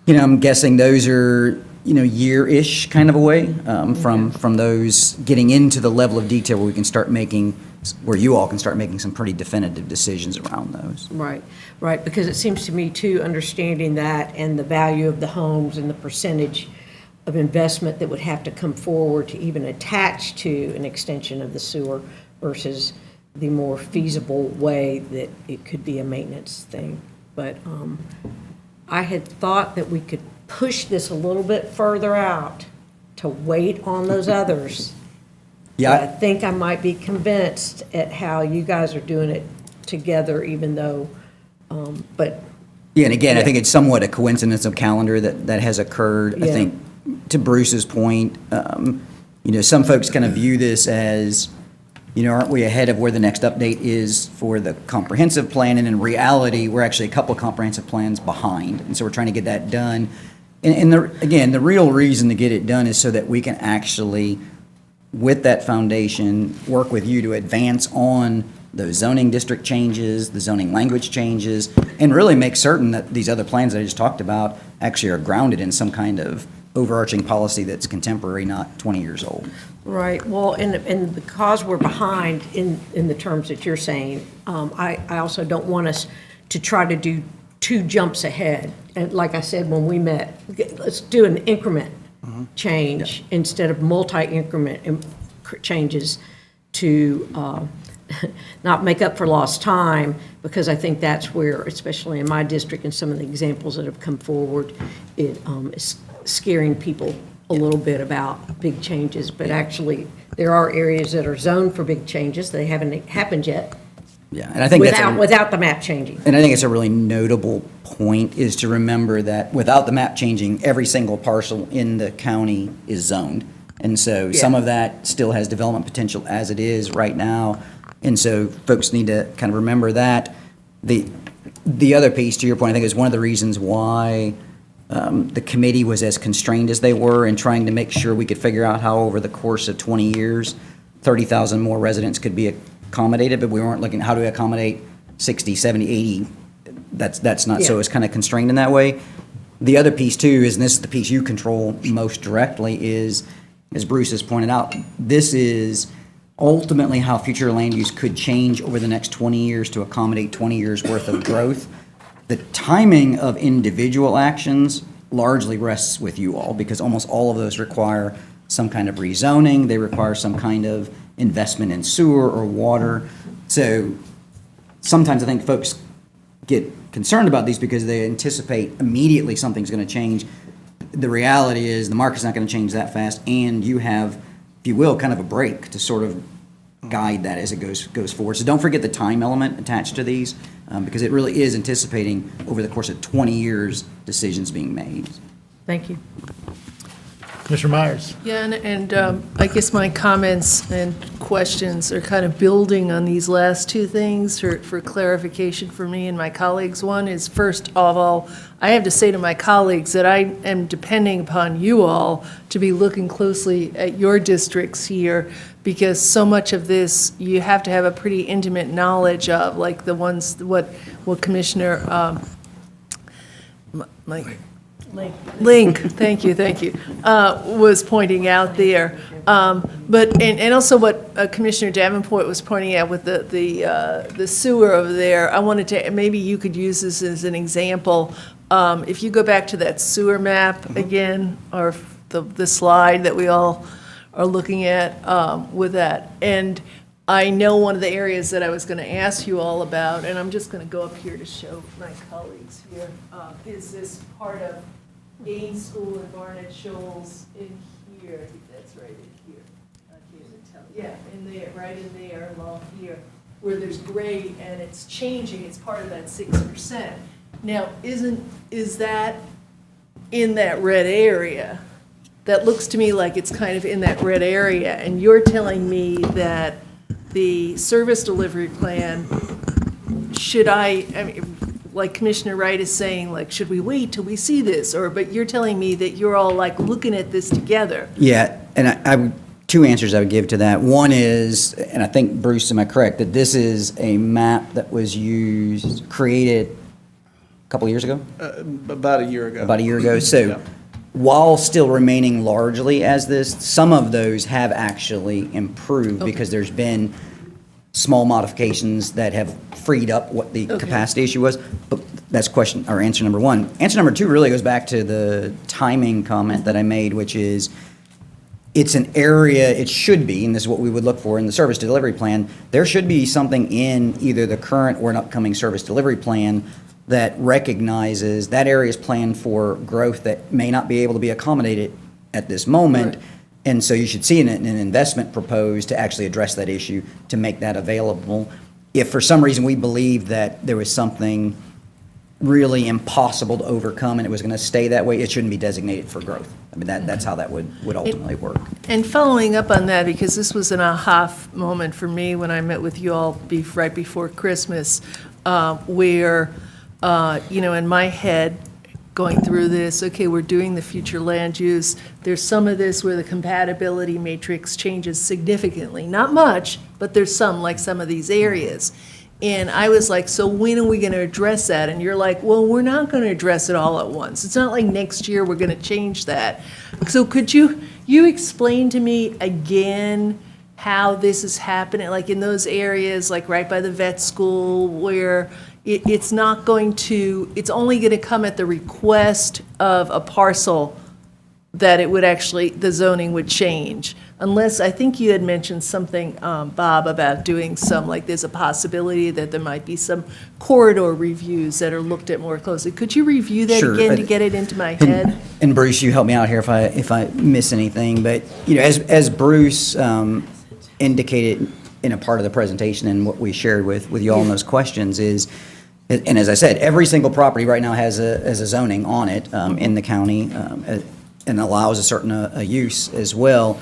I'm guessing those are, year-ish kind of away from those getting into the level of detail where we can start making, where you all can start making some pretty definitive decisions around those. Right, right, because it seems to me too, understanding that and the value of the homes and the percentage of investment that would have to come forward to even attach to an extension of the sewer versus the more feasible way that it could be a maintenance thing. But I had thought that we could push this a little bit further out to wait on those others. Yeah. But I think I might be convinced at how you guys are doing it together, even though, but. Yeah, and again, I think it's somewhat a coincidence of calendar that has occurred. I Yeah. think, to Bruce's point, some folks kind of view this as, aren't we ahead of where the next update is for the comprehensive plan? And in reality, we're actually a couple of comprehensive plans behind. And so we're trying to get that done. And the real reason to get it done is so that we can actually, with that foundation, work with you to advance on those zoning district changes, the zoning language changes, and really make certain that these other plans that I just talked about actually are grounded in some kind of overarching policy that's contemporary, not 20 years old. Right, well, and because we're behind in the terms that you're saying, I also don't want us to try to do 2 jumps ahead. And like I said, when we met, let's do an increment change instead of multi-increment changes to not make up for lost time, because I think that's where, especially in my district and some of the examples that have come forward, it is scaring people a little bit about big changes. But actually, there are areas that are zoned for big changes. They haven't happened yet. Yeah, and I think without the map changing. And I think it's a really notable point is to remember that without the map changing, every single parcel in the county is zoned. And so some of that still has development potential as it is right now. And so folks need to kind of remember that. The other piece, to your point, I think is one of the reasons why the committee was as constrained as they were in trying to make sure we could figure out how over the course of 20 years, 30,000 more residents could be accommodated, but we weren't looking at how do we accommodate 60, 70, 80. That's not, so it's kind of constrained in that way. The other piece too is, and this is the piece you control most directly, is, as Bruce has pointed out, this is ultimately how future land use could change over the next 20 years to accommodate 20 years worth of growth. The timing of individual actions largely rests with you all, because almost all of those require some kind of rezoning. They require some kind of investment in sewer or water. So sometimes I think folks get concerned about these because they anticipate immediately something's going to change. The reality is the market's not going to change that fast, and you have, if you will, kind of a break to sort of guide that as it goes forward. So don't forget the time element attached to these, because it really is anticipating over the course of 20 years decisions being made. Thank you. Commissioner Myers. Yeah, and I guess my comments and questions are kind of building on these last 2 things for clarification for me and my colleagues. One is, first of all, I have to say to my colleagues that I am depending upon you all to be looking closely at your districts here, because so much of this you have to have a pretty intimate knowledge of, like the ones, what Commissioner Link, thank you, was pointing out there. But, and also what Commissioner Davenport was pointing out with the sewer over there, I wanted to, maybe you could use this as an example. If you go back to that sewer map again, or the slide that we all are looking at with that. And I know one of the areas that I was going to ask you all about, and I'm just going to go up here to show my colleagues here, is this part of Gaines School and Barnett Shoals in here. I think that's right in here. I can't even tell. Yeah, in there, right in there, along here, where there's grade and it's changing. It's part of that 6%. Now, is that in that red area? That looks to me like it's kind of in that red area, and you're telling me that the service delivery plan, like Commissioner Wright is saying, like, should we wait till we see this? But you're telling me that you're all like looking at this together. Yeah, and I two answers I would give to that. One is, and I think, Bruce, am I correct, that this is a map that was created a couple years ago? About a year ago. About a year ago. So Yeah. while still remaining largely as this, some of those have actually improved because there's been small modifications that have freed up what the capacity issue was. But that's question or answer number one. Answer number two really goes back to the timing comment that I made, which is it's an area, it should be, and this is what we would look for in the service delivery plan, there should be something in either the current or an upcoming service delivery plan that recognizes that area is planned for growth that may not be able to be accommodated at this moment. Right. And so you should see an investment proposed to actually address that issue, to make that available. If for some reason we believe that there was something really impossible to overcome and it was going to stay that way, it shouldn't be designated for growth. I mean, that's how that would ultimately work. And following up on that, because this was an aha moment for me when I met with you all right before Christmas, where, in my head, going through this, okay, we're doing the future land use. There's some of this where the compatibility matrix changes significantly. Not much, but there's some, like some of these areas. And I was like, so when are we going to address that? And you're like, well, we're not going to address it all at once. It's not like next year we're going to change that. So could you explain to me again how this is happening, like in those areas, like right by the vet school, where it's not going to, it's only going to come at the request of a parcel that it would actually, the zoning would change? Unless, I think you had mentioned something, Bob, about doing some, like there's a possibility that there might be some corridor reviews that are looked at more closely. Could you review that Sure. again to get it into my head? And Bruce, you help me out here if I miss anything, but, as Bruce indicated in a part of the presentation and what we shared with you all in those questions is, and as I said, every single property right now has a zoning on it in the county and allows a certain use as well.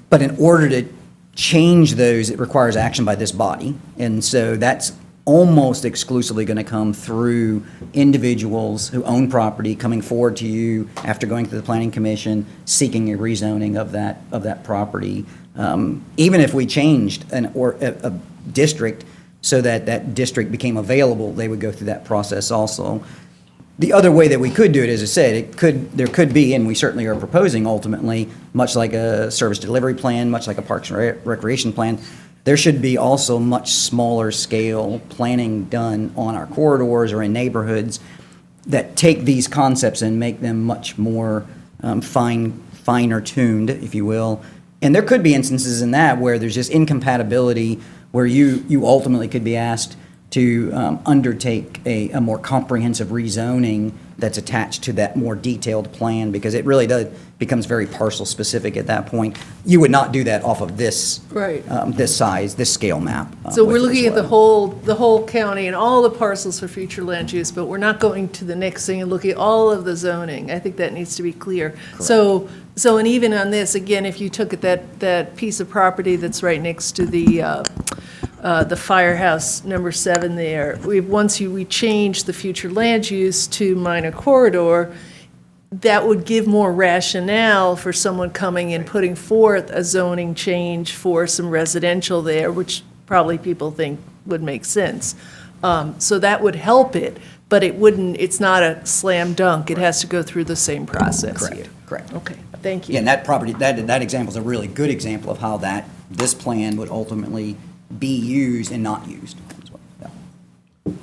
But in order to change those, it requires action by this body. And so that's almost exclusively going to come through individuals who own property coming forward to you after going through the Planning Commission, seeking a rezoning of that property. Even if we changed a district so that district became available, they would go through that process also. The other way that we could do it, as I said, there could be, and we certainly are proposing ultimately, much like a service delivery plan, much like a Parks and Recreation plan, there should be also much smaller scale planning done on our corridors or in neighborhoods that take these concepts and make them much more finer tuned, if you will. And there could be instances in that where there's just incompatibility, where you ultimately could be asked to undertake a more comprehensive rezoning that's attached to that more detailed plan, because it really becomes very parcel specific at that point. You would not do that off of this Right. this size, this scale map. So we're with it looking as at the well. whole county and all the parcels for future land use, but we're not going to the next thing and looking at all of the zoning. I think that needs to be clear. So and even on this, again, if you took at that piece of property that's right next to the firehouse number 7 there, once we change the future land use to minor corridor, that would give more rationale for someone coming and putting forth a zoning change for some residential there, which probably people think would make sense. So that would help it, but it's not a slam dunk. It has to go through the same process here. Correct. Okay, thank you. Yeah, and that property, that example is a really good example of how this plan would ultimately be used and not used as well. Yeah.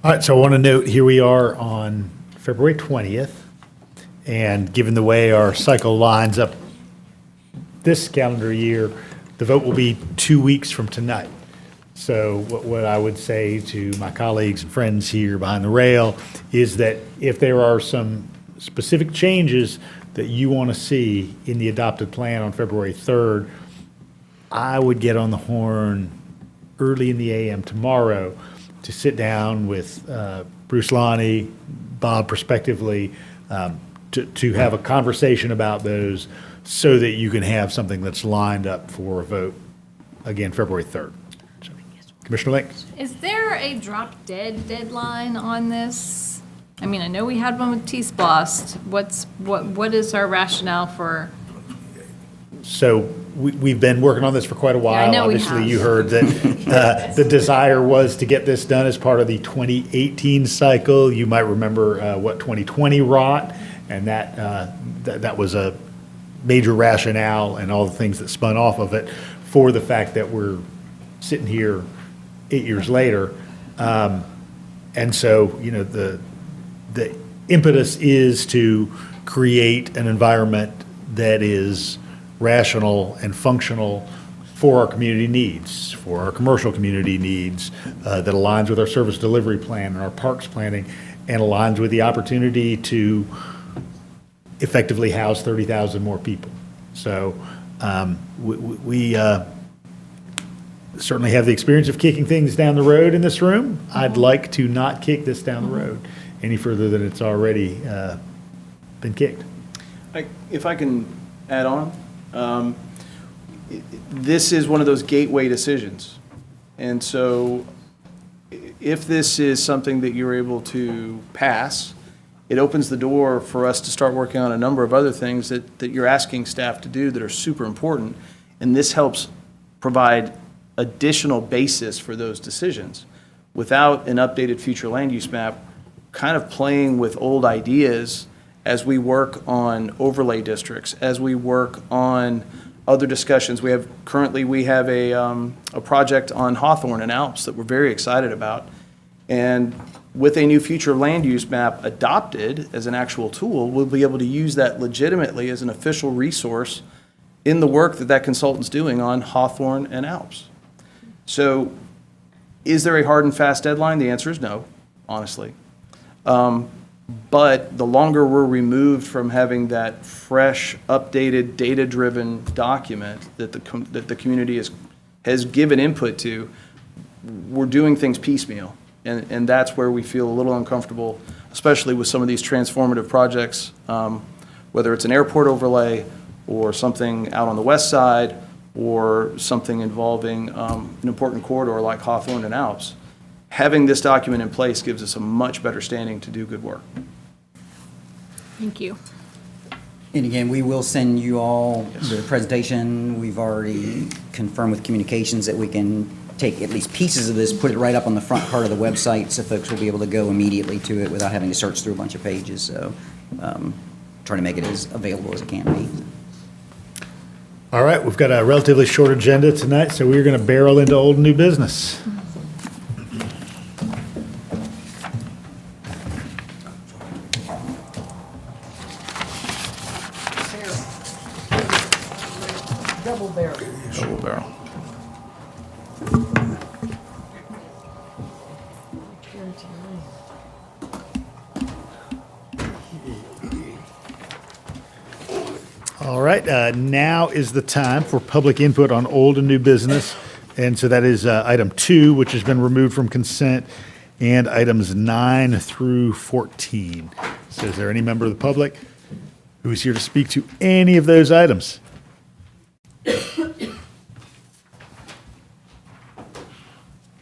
All right, so I want to note, here we are on February 20th, and given the way our cycle lines up this calendar year, the vote will be 2 weeks from tonight. So what I would say to my colleagues and friends here behind the rail is that if there are some specific changes that you want to see in the adopted plan on February 3rd, I would get on the horn early in the AM tomorrow to sit down with Bruce Lonnie, Bob prospectively, to have a conversation about those so that you can have something that's lined up for a vote, again, February 3rd. Commissioner Link? Is there a drop dead deadline on this? I mean, I know we had one with TSPLOST. What is our rationale for? So we've been working on this for quite a while. I know we Obviously, have. you heard that the desire was to get this done as part of the 2018 cycle. You might remember what 2020 wrought, and that was a major rationale and all the things that spun off of it for the fact that we're sitting here 8 years later. And so, the impetus is to create an environment that is rational and functional for our community needs, for our commercial community needs, that aligns with our service delivery plan and our parks planning, and aligns with the opportunity to effectively house 30,000 more people. So we certainly have the experience of kicking things down the road in this room. I'd like to not kick this down the road any further than it's already been kicked. If I can add on, this is one of those gateway decisions. And so if this is something that you're able to pass, it opens the door for us to start working on a number of other things that you're asking staff to do that are super important. And this helps provide additional basis for those decisions. Without an updated future land use map, kind of playing with old ideas as we work on overlay districts, as we work on other discussions. We have a project on Hawthorne and Alps that we're very excited about. And with a new future land use map adopted as an actual tool, we'll be able to use that legitimately as an official resource in the work that consultant's doing on Hawthorne and Alps. So is there a hard and fast deadline? The answer is no, honestly. But the longer we're removed from having that fresh, updated, data-driven document that the community has given input to, we're doing things piecemeal. And that's where we feel a little uncomfortable, especially with some of these transformative projects, whether it's an airport overlay or something out on the west side or something involving an important corridor like Hawthorne and Alps. Having this document in place gives us a much better standing to do good work. Thank you. And again, we will send you all the presentation. We've already confirmed with communications that we can take at least pieces of this, put it right up on the front part of the website so folks will be able to go immediately to it without having to search through a bunch of pages. So try to make it as available as it can be. All right, we've got a relatively short agenda tonight, so we're going to barrel into old and new business. Double barrel. Double barrel. All right, now is the time for public input on old and new business. And so that is item 2, which has been removed from consent, and items 9 through 14. So is there any member of the public who is here to speak to any of those items?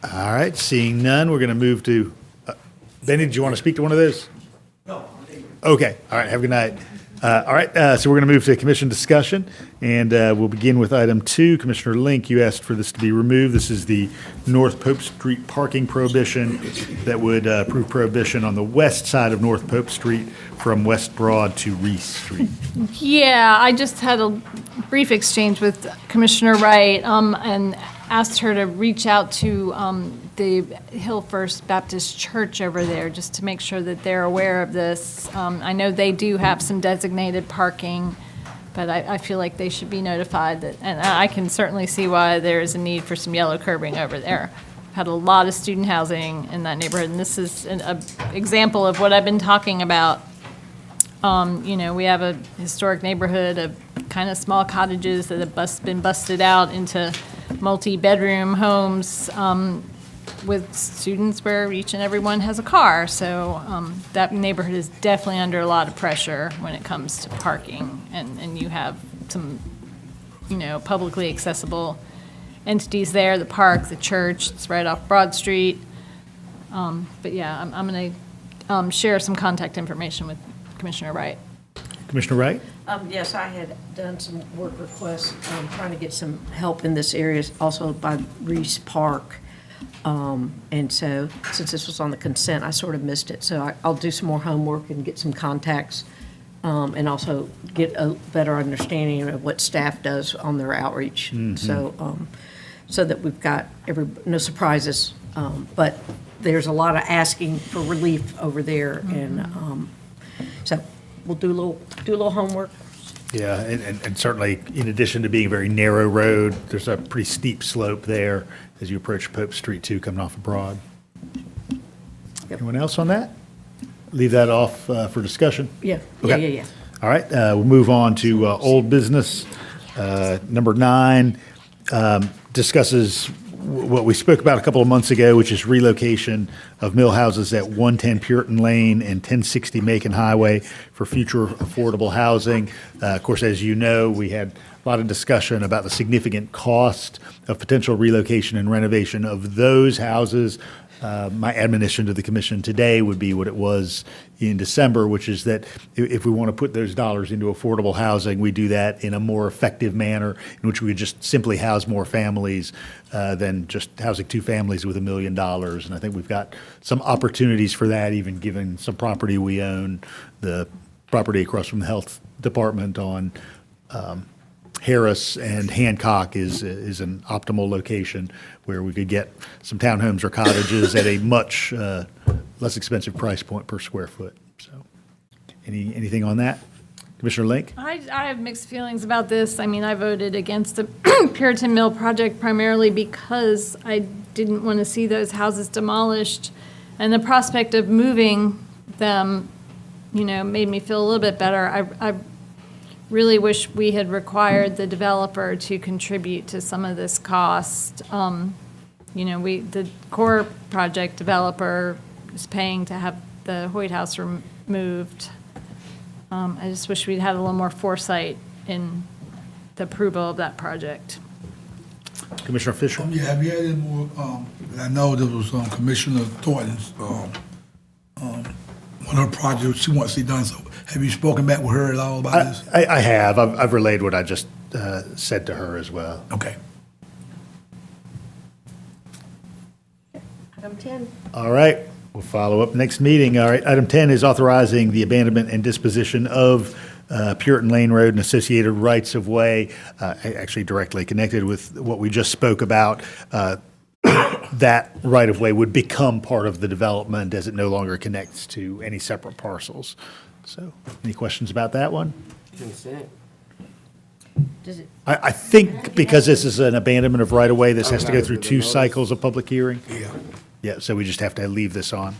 All right, seeing none, we're going to move to, Benny, did you want to speak to one of those? No. Okay, all right, have a good night. All right, so we're going to move to commission discussion, and we'll begin with item 2. Commissioner Link, you asked for this to be removed. This is the North Pope Street parking prohibition that would approve prohibition on the west side of North Pope Street from West Broad to Reese Street. Yeah, I just had a brief exchange with Commissioner Wright and asked her to reach out to the Hill First Baptist Church over there just to make sure that they're aware of this. I know they do have some designated parking, but I feel like they should be notified that, and I can certainly see why there is a need for some yellow curbing over there. Had a lot of student housing in that neighborhood, and this is an example of what I've been talking about. We have a historic neighborhood of kind of small cottages that have been busted out into multi-bedroom homes with students where each and every one has a car. So that neighborhood is definitely under a lot of pressure when it comes to parking. And you have some, publicly accessible entities there, the park, the church, it's right off Broad Street. But yeah, I'm going to share some contact information with Commissioner Wright. Commissioner Wright? Yes, I had done some work requests, trying to get some help in this area, also by Reese Park. And so, since this was on the consent, I sort of missed it. So I'll do some more homework and get some contacts, and also get a better understanding of what staff does on their outreach. So that we've got no surprises. But there's a lot of asking for relief over there, and so we'll do a little homework. Yeah, and certainly, in addition to being a very narrow road, there's a pretty steep slope there as you approach Pope Street too, coming off of Broad. Anyone else on that? Leave that off for discussion? Yeah, Okay. yeah. All right, we'll move on to old business. Number 9 discusses what we spoke about a couple of months ago, which is relocation of mill houses at 110 Puritan Lane and 1060 Macon Highway for future affordable housing. Of course, as you know, we had a lot of discussion about the significant cost of potential relocation and renovation of those houses. My admonition to the commission today would be what it was in December, which is that if we want to put those dollars into affordable housing, we do that in a more effective manner in which we could just simply house more families than just housing 2 families with $1 million. And I think we've got some opportunities for that, even given some property we own, the property across from the health department on Harris and Hancock is an optimal location where we could get some townhomes or cottages at a much less expensive price point per square foot. So, anything on that? Commissioner Link? I have mixed feelings about this. I mean, I voted against the Puritan Mill project primarily because I didn't want to see those houses demolished. And the prospect of moving them, made me feel a little bit better. I really wish we had required the developer to contribute to some of this cost. The core project developer is paying to have the Hoyt house removed. I just wish we'd had a little more foresight in the approval of that project. Commissioner Fisher? Yeah, have you had any more, I know there was Commissioner Thornton's, one of her projects she wants to see done, so have you spoken back with her at all about this? I have. I've relayed what I just said to her as well. Okay. Item 10. All right, we'll follow up next meeting. All right, item 10 is authorizing the abandonment and disposition of Puritan Lane Road and associated rights-of-way, actually directly connected with what we just spoke about. That right-of-way would become part of the development as it no longer connects to any separate parcels. So, any questions about that one? Consent. Does it, I think because this is an abandonment of right-of-way, this has to go through 2 cycles of public hearing. Yeah. Yeah, so we just have to leave this on.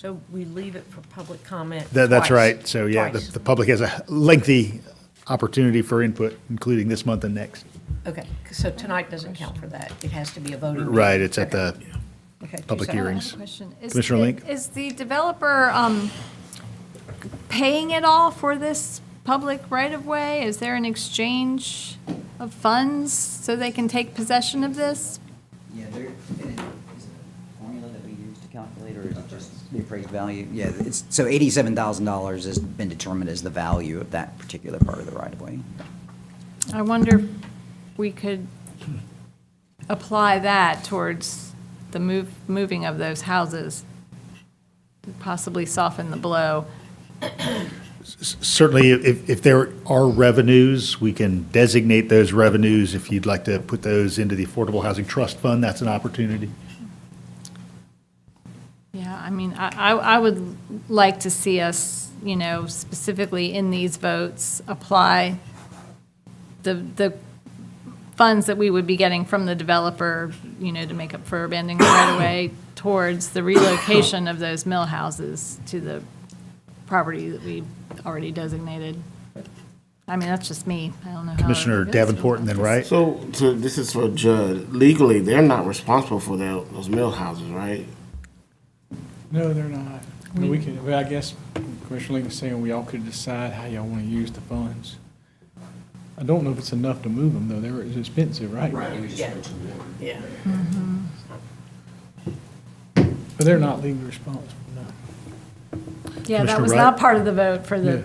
so we leave it for public comment That's twice. right. So, yeah, Twice. the public has a lengthy opportunity for input, including this month and next. Okay, so tonight doesn't count for that. It has to be a voting. meeting. Right, it's at the Okay, public Teresa. hearings. Question. Commissioner Link? Is the developer paying it all for this public right-of-way? Is there an exchange of funds so they can take possession of this? Yeah, is it a formula that we use to calculate, or is it just the appraised value? Yeah, so $87,000 has been determined as the value of that particular part of the right-of-way. I wonder if we could apply that towards the moving of those houses, possibly soften the blow. Certainly, if there are revenues, we can designate those revenues. If you'd like to put those into the Affordable Housing Trust Fund, that's an opportunity. Yeah, I mean, I would like to see us, specifically in these votes, apply the funds that we would be getting from the developer, to make up for abandoning the right-of-way towards the relocation of those mill houses to the property that we already designated. I mean, that's just me. I don't know how. Commissioner Davenport, and then Wright? So this is for Judd. Legally, they're not responsible for those mill houses, right? No, they're not. We could, well, I guess Commissioner Lincoln's saying we all could decide how y'all want to use the funds. I don't know if it's enough to move them, though. They're expensive, right? Yeah. But they're not legally responsible, no. Yeah, that Commissioner was Wright? not part of the vote for the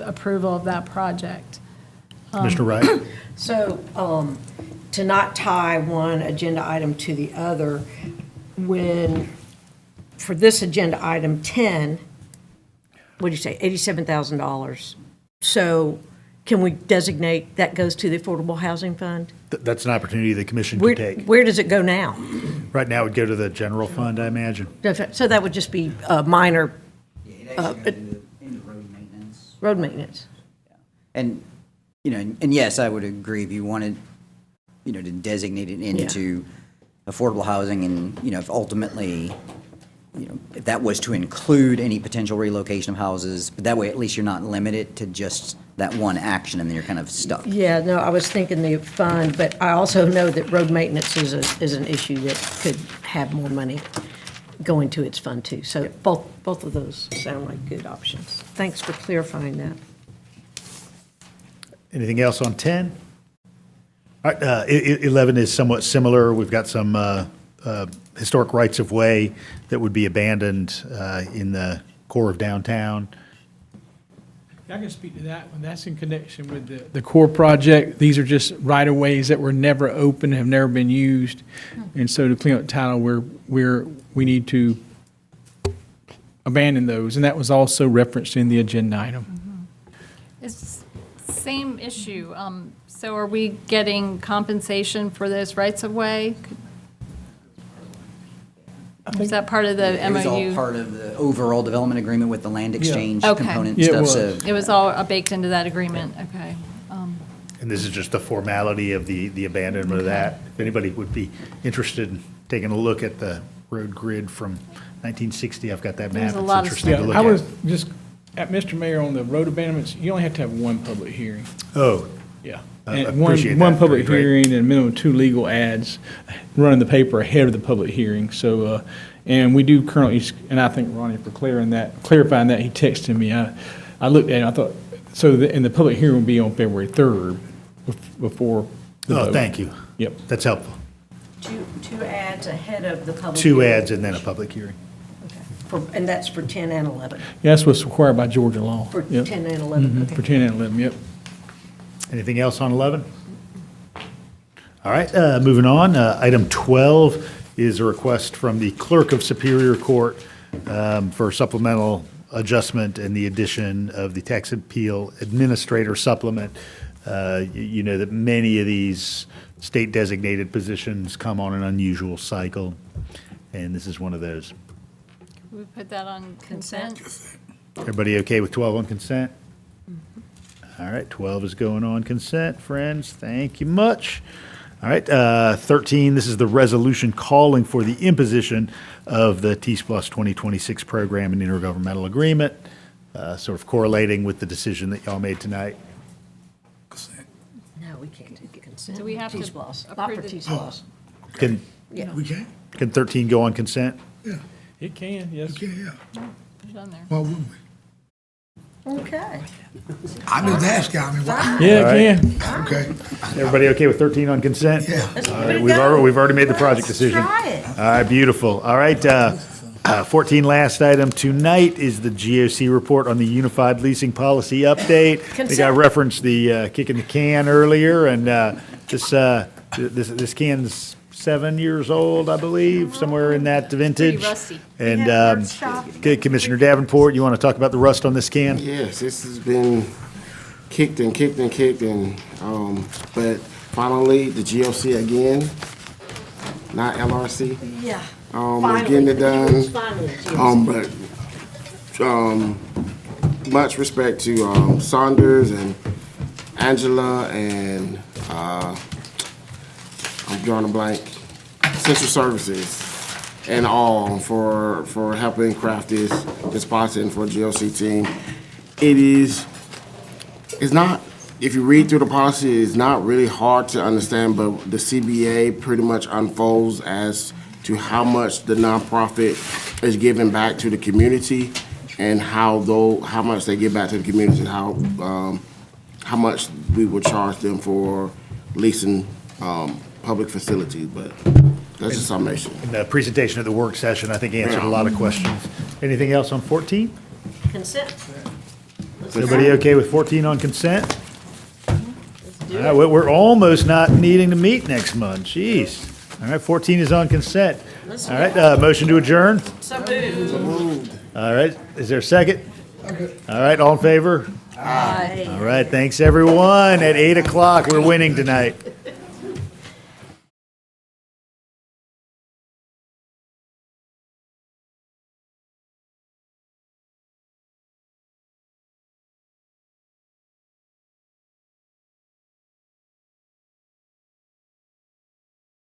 approval of that project. Commissioner Wright? So, to not tie one agenda item to the other, for this agenda item 10, what'd you say, $87,000. So can we designate that goes to the Affordable Housing Fund? That's an opportunity the commission Where, could take. where does it go now? Right now, it would go to the general fund, I imagine. So that would just be minor It actually goes into road maintenance. road maintenance. And, and yes, I would agree if you wanted, to designate it into affordable housing and, if ultimately, if that was to include any potential relocation of houses, but that way at least you're not limited to just that one action and then you're kind of stuck. Yeah, no, I was thinking the fund, but I also know that road maintenance is an issue that could have more money going to its fund too. So both of those sound like good options. Thanks for clarifying that. Anything else on 10? All right, 11 is somewhat similar. We've got some historic rights of way that would be abandoned in the core of downtown. I can speak to that one. That's in connection with the core project. These are just right-of-ways that were never open, have never been used. And so to clean up the title, we need to abandon those. And that was also referenced in the agenda item. It's same issue. So are we getting compensation for those rights of way? Is that part of the It was all MOU? part of the overall development agreement with the land exchange Okay. component Yeah, it stuff, was. so. It was all baked into that agreement, okay. And this is just the formality of the abandonment of that. If anybody would be interested in taking a look at the road grid from 1960, I've got that map. There's a lot of It's interesting to Yeah, look I at. was just, Mr. Mayor, on the road abandonments, you only have to have one public hearing. Oh, Yeah. I And appreciate one that. public Great. hearing and a minimum of 2 legal ads running the paper ahead of the public hearing. So, and we do currently, and I think Ronnie for clarifying that, he texted me. I looked at it, and I thought, and the public hearing will be on February 3rd before the vote. Oh, thank you. Yep. That's helpful. Two ads ahead of the public. 2 hearing. ads and then a public hearing. And that's for 10 and 11. Yeah, that's what's required by Georgia law. For Yep. 10 and 11, okay. For 10 and 11, yep. Anything else on 11? All right, moving on. Item 12 is a request from the Clerk of Superior Court for supplemental adjustment and the addition of the Tax Appeal Administrator Supplement. You know that many of these state-designated positions come on an unusual cycle, and this is one of those. Can we put that on consent? Everybody okay with 12 on consent? All right, 12 is going on consent, friends. Thank you much. All right, 13, this is the resolution calling for the imposition of the TSPLOST 2026 program and intergovernmental agreement, sort of correlating with the decision that y'all made tonight. No, we can't do consent. Do we have to T-SPLOST, not for approve the- T-SPLOST. Can, Yeah. We can? can 13 go on consent? Yeah, It can, yes. we can, yeah. Put it on there. Why wouldn't we? Okay. I'm just asking, I mean, why? Yeah, All right. it can. Okay, Everybody okay with 13 on consent? yeah. All right, we've already made the project decision. Try it. All right, beautiful. All right, 14, last item tonight is the GOC report on the Unified Leasing Policy Update. I think I Consent. referenced the kicking the can earlier, and this can's 7 years old, I believe, somewhere in that vintage. Pretty rusty. And okay, Commissioner Davenport, you want to talk about the rust on this can? Yes, this has been kicked and kicked and kicked and, but finally, the GOC again, not LRC. Yeah. We're getting it done. Finally. Much respect to Saunders and Angela and I'm drawing a blank. Central Services and all for helping craft this policy and for the GOC team. It's not, if you read through the policy, it's not really hard to understand, but the CBA pretty much unfolds as to how much the nonprofit is giving back to the community and how much they give back to the community, how how much we would charge them for leasing public facilities, but that's a summation. And the presentation at the work session, I think, answered a lot of questions. Anything else on 14? Consent. Is everybody okay with 14 on consent? All right, we're almost not needing to meet next month, jeez. All right, 14 is on consent. All right, motion to adjourn? All right, is there a second? All right, all in favor? Aye. All right, thanks, everyone. At 8 o'clock, we're winning tonight.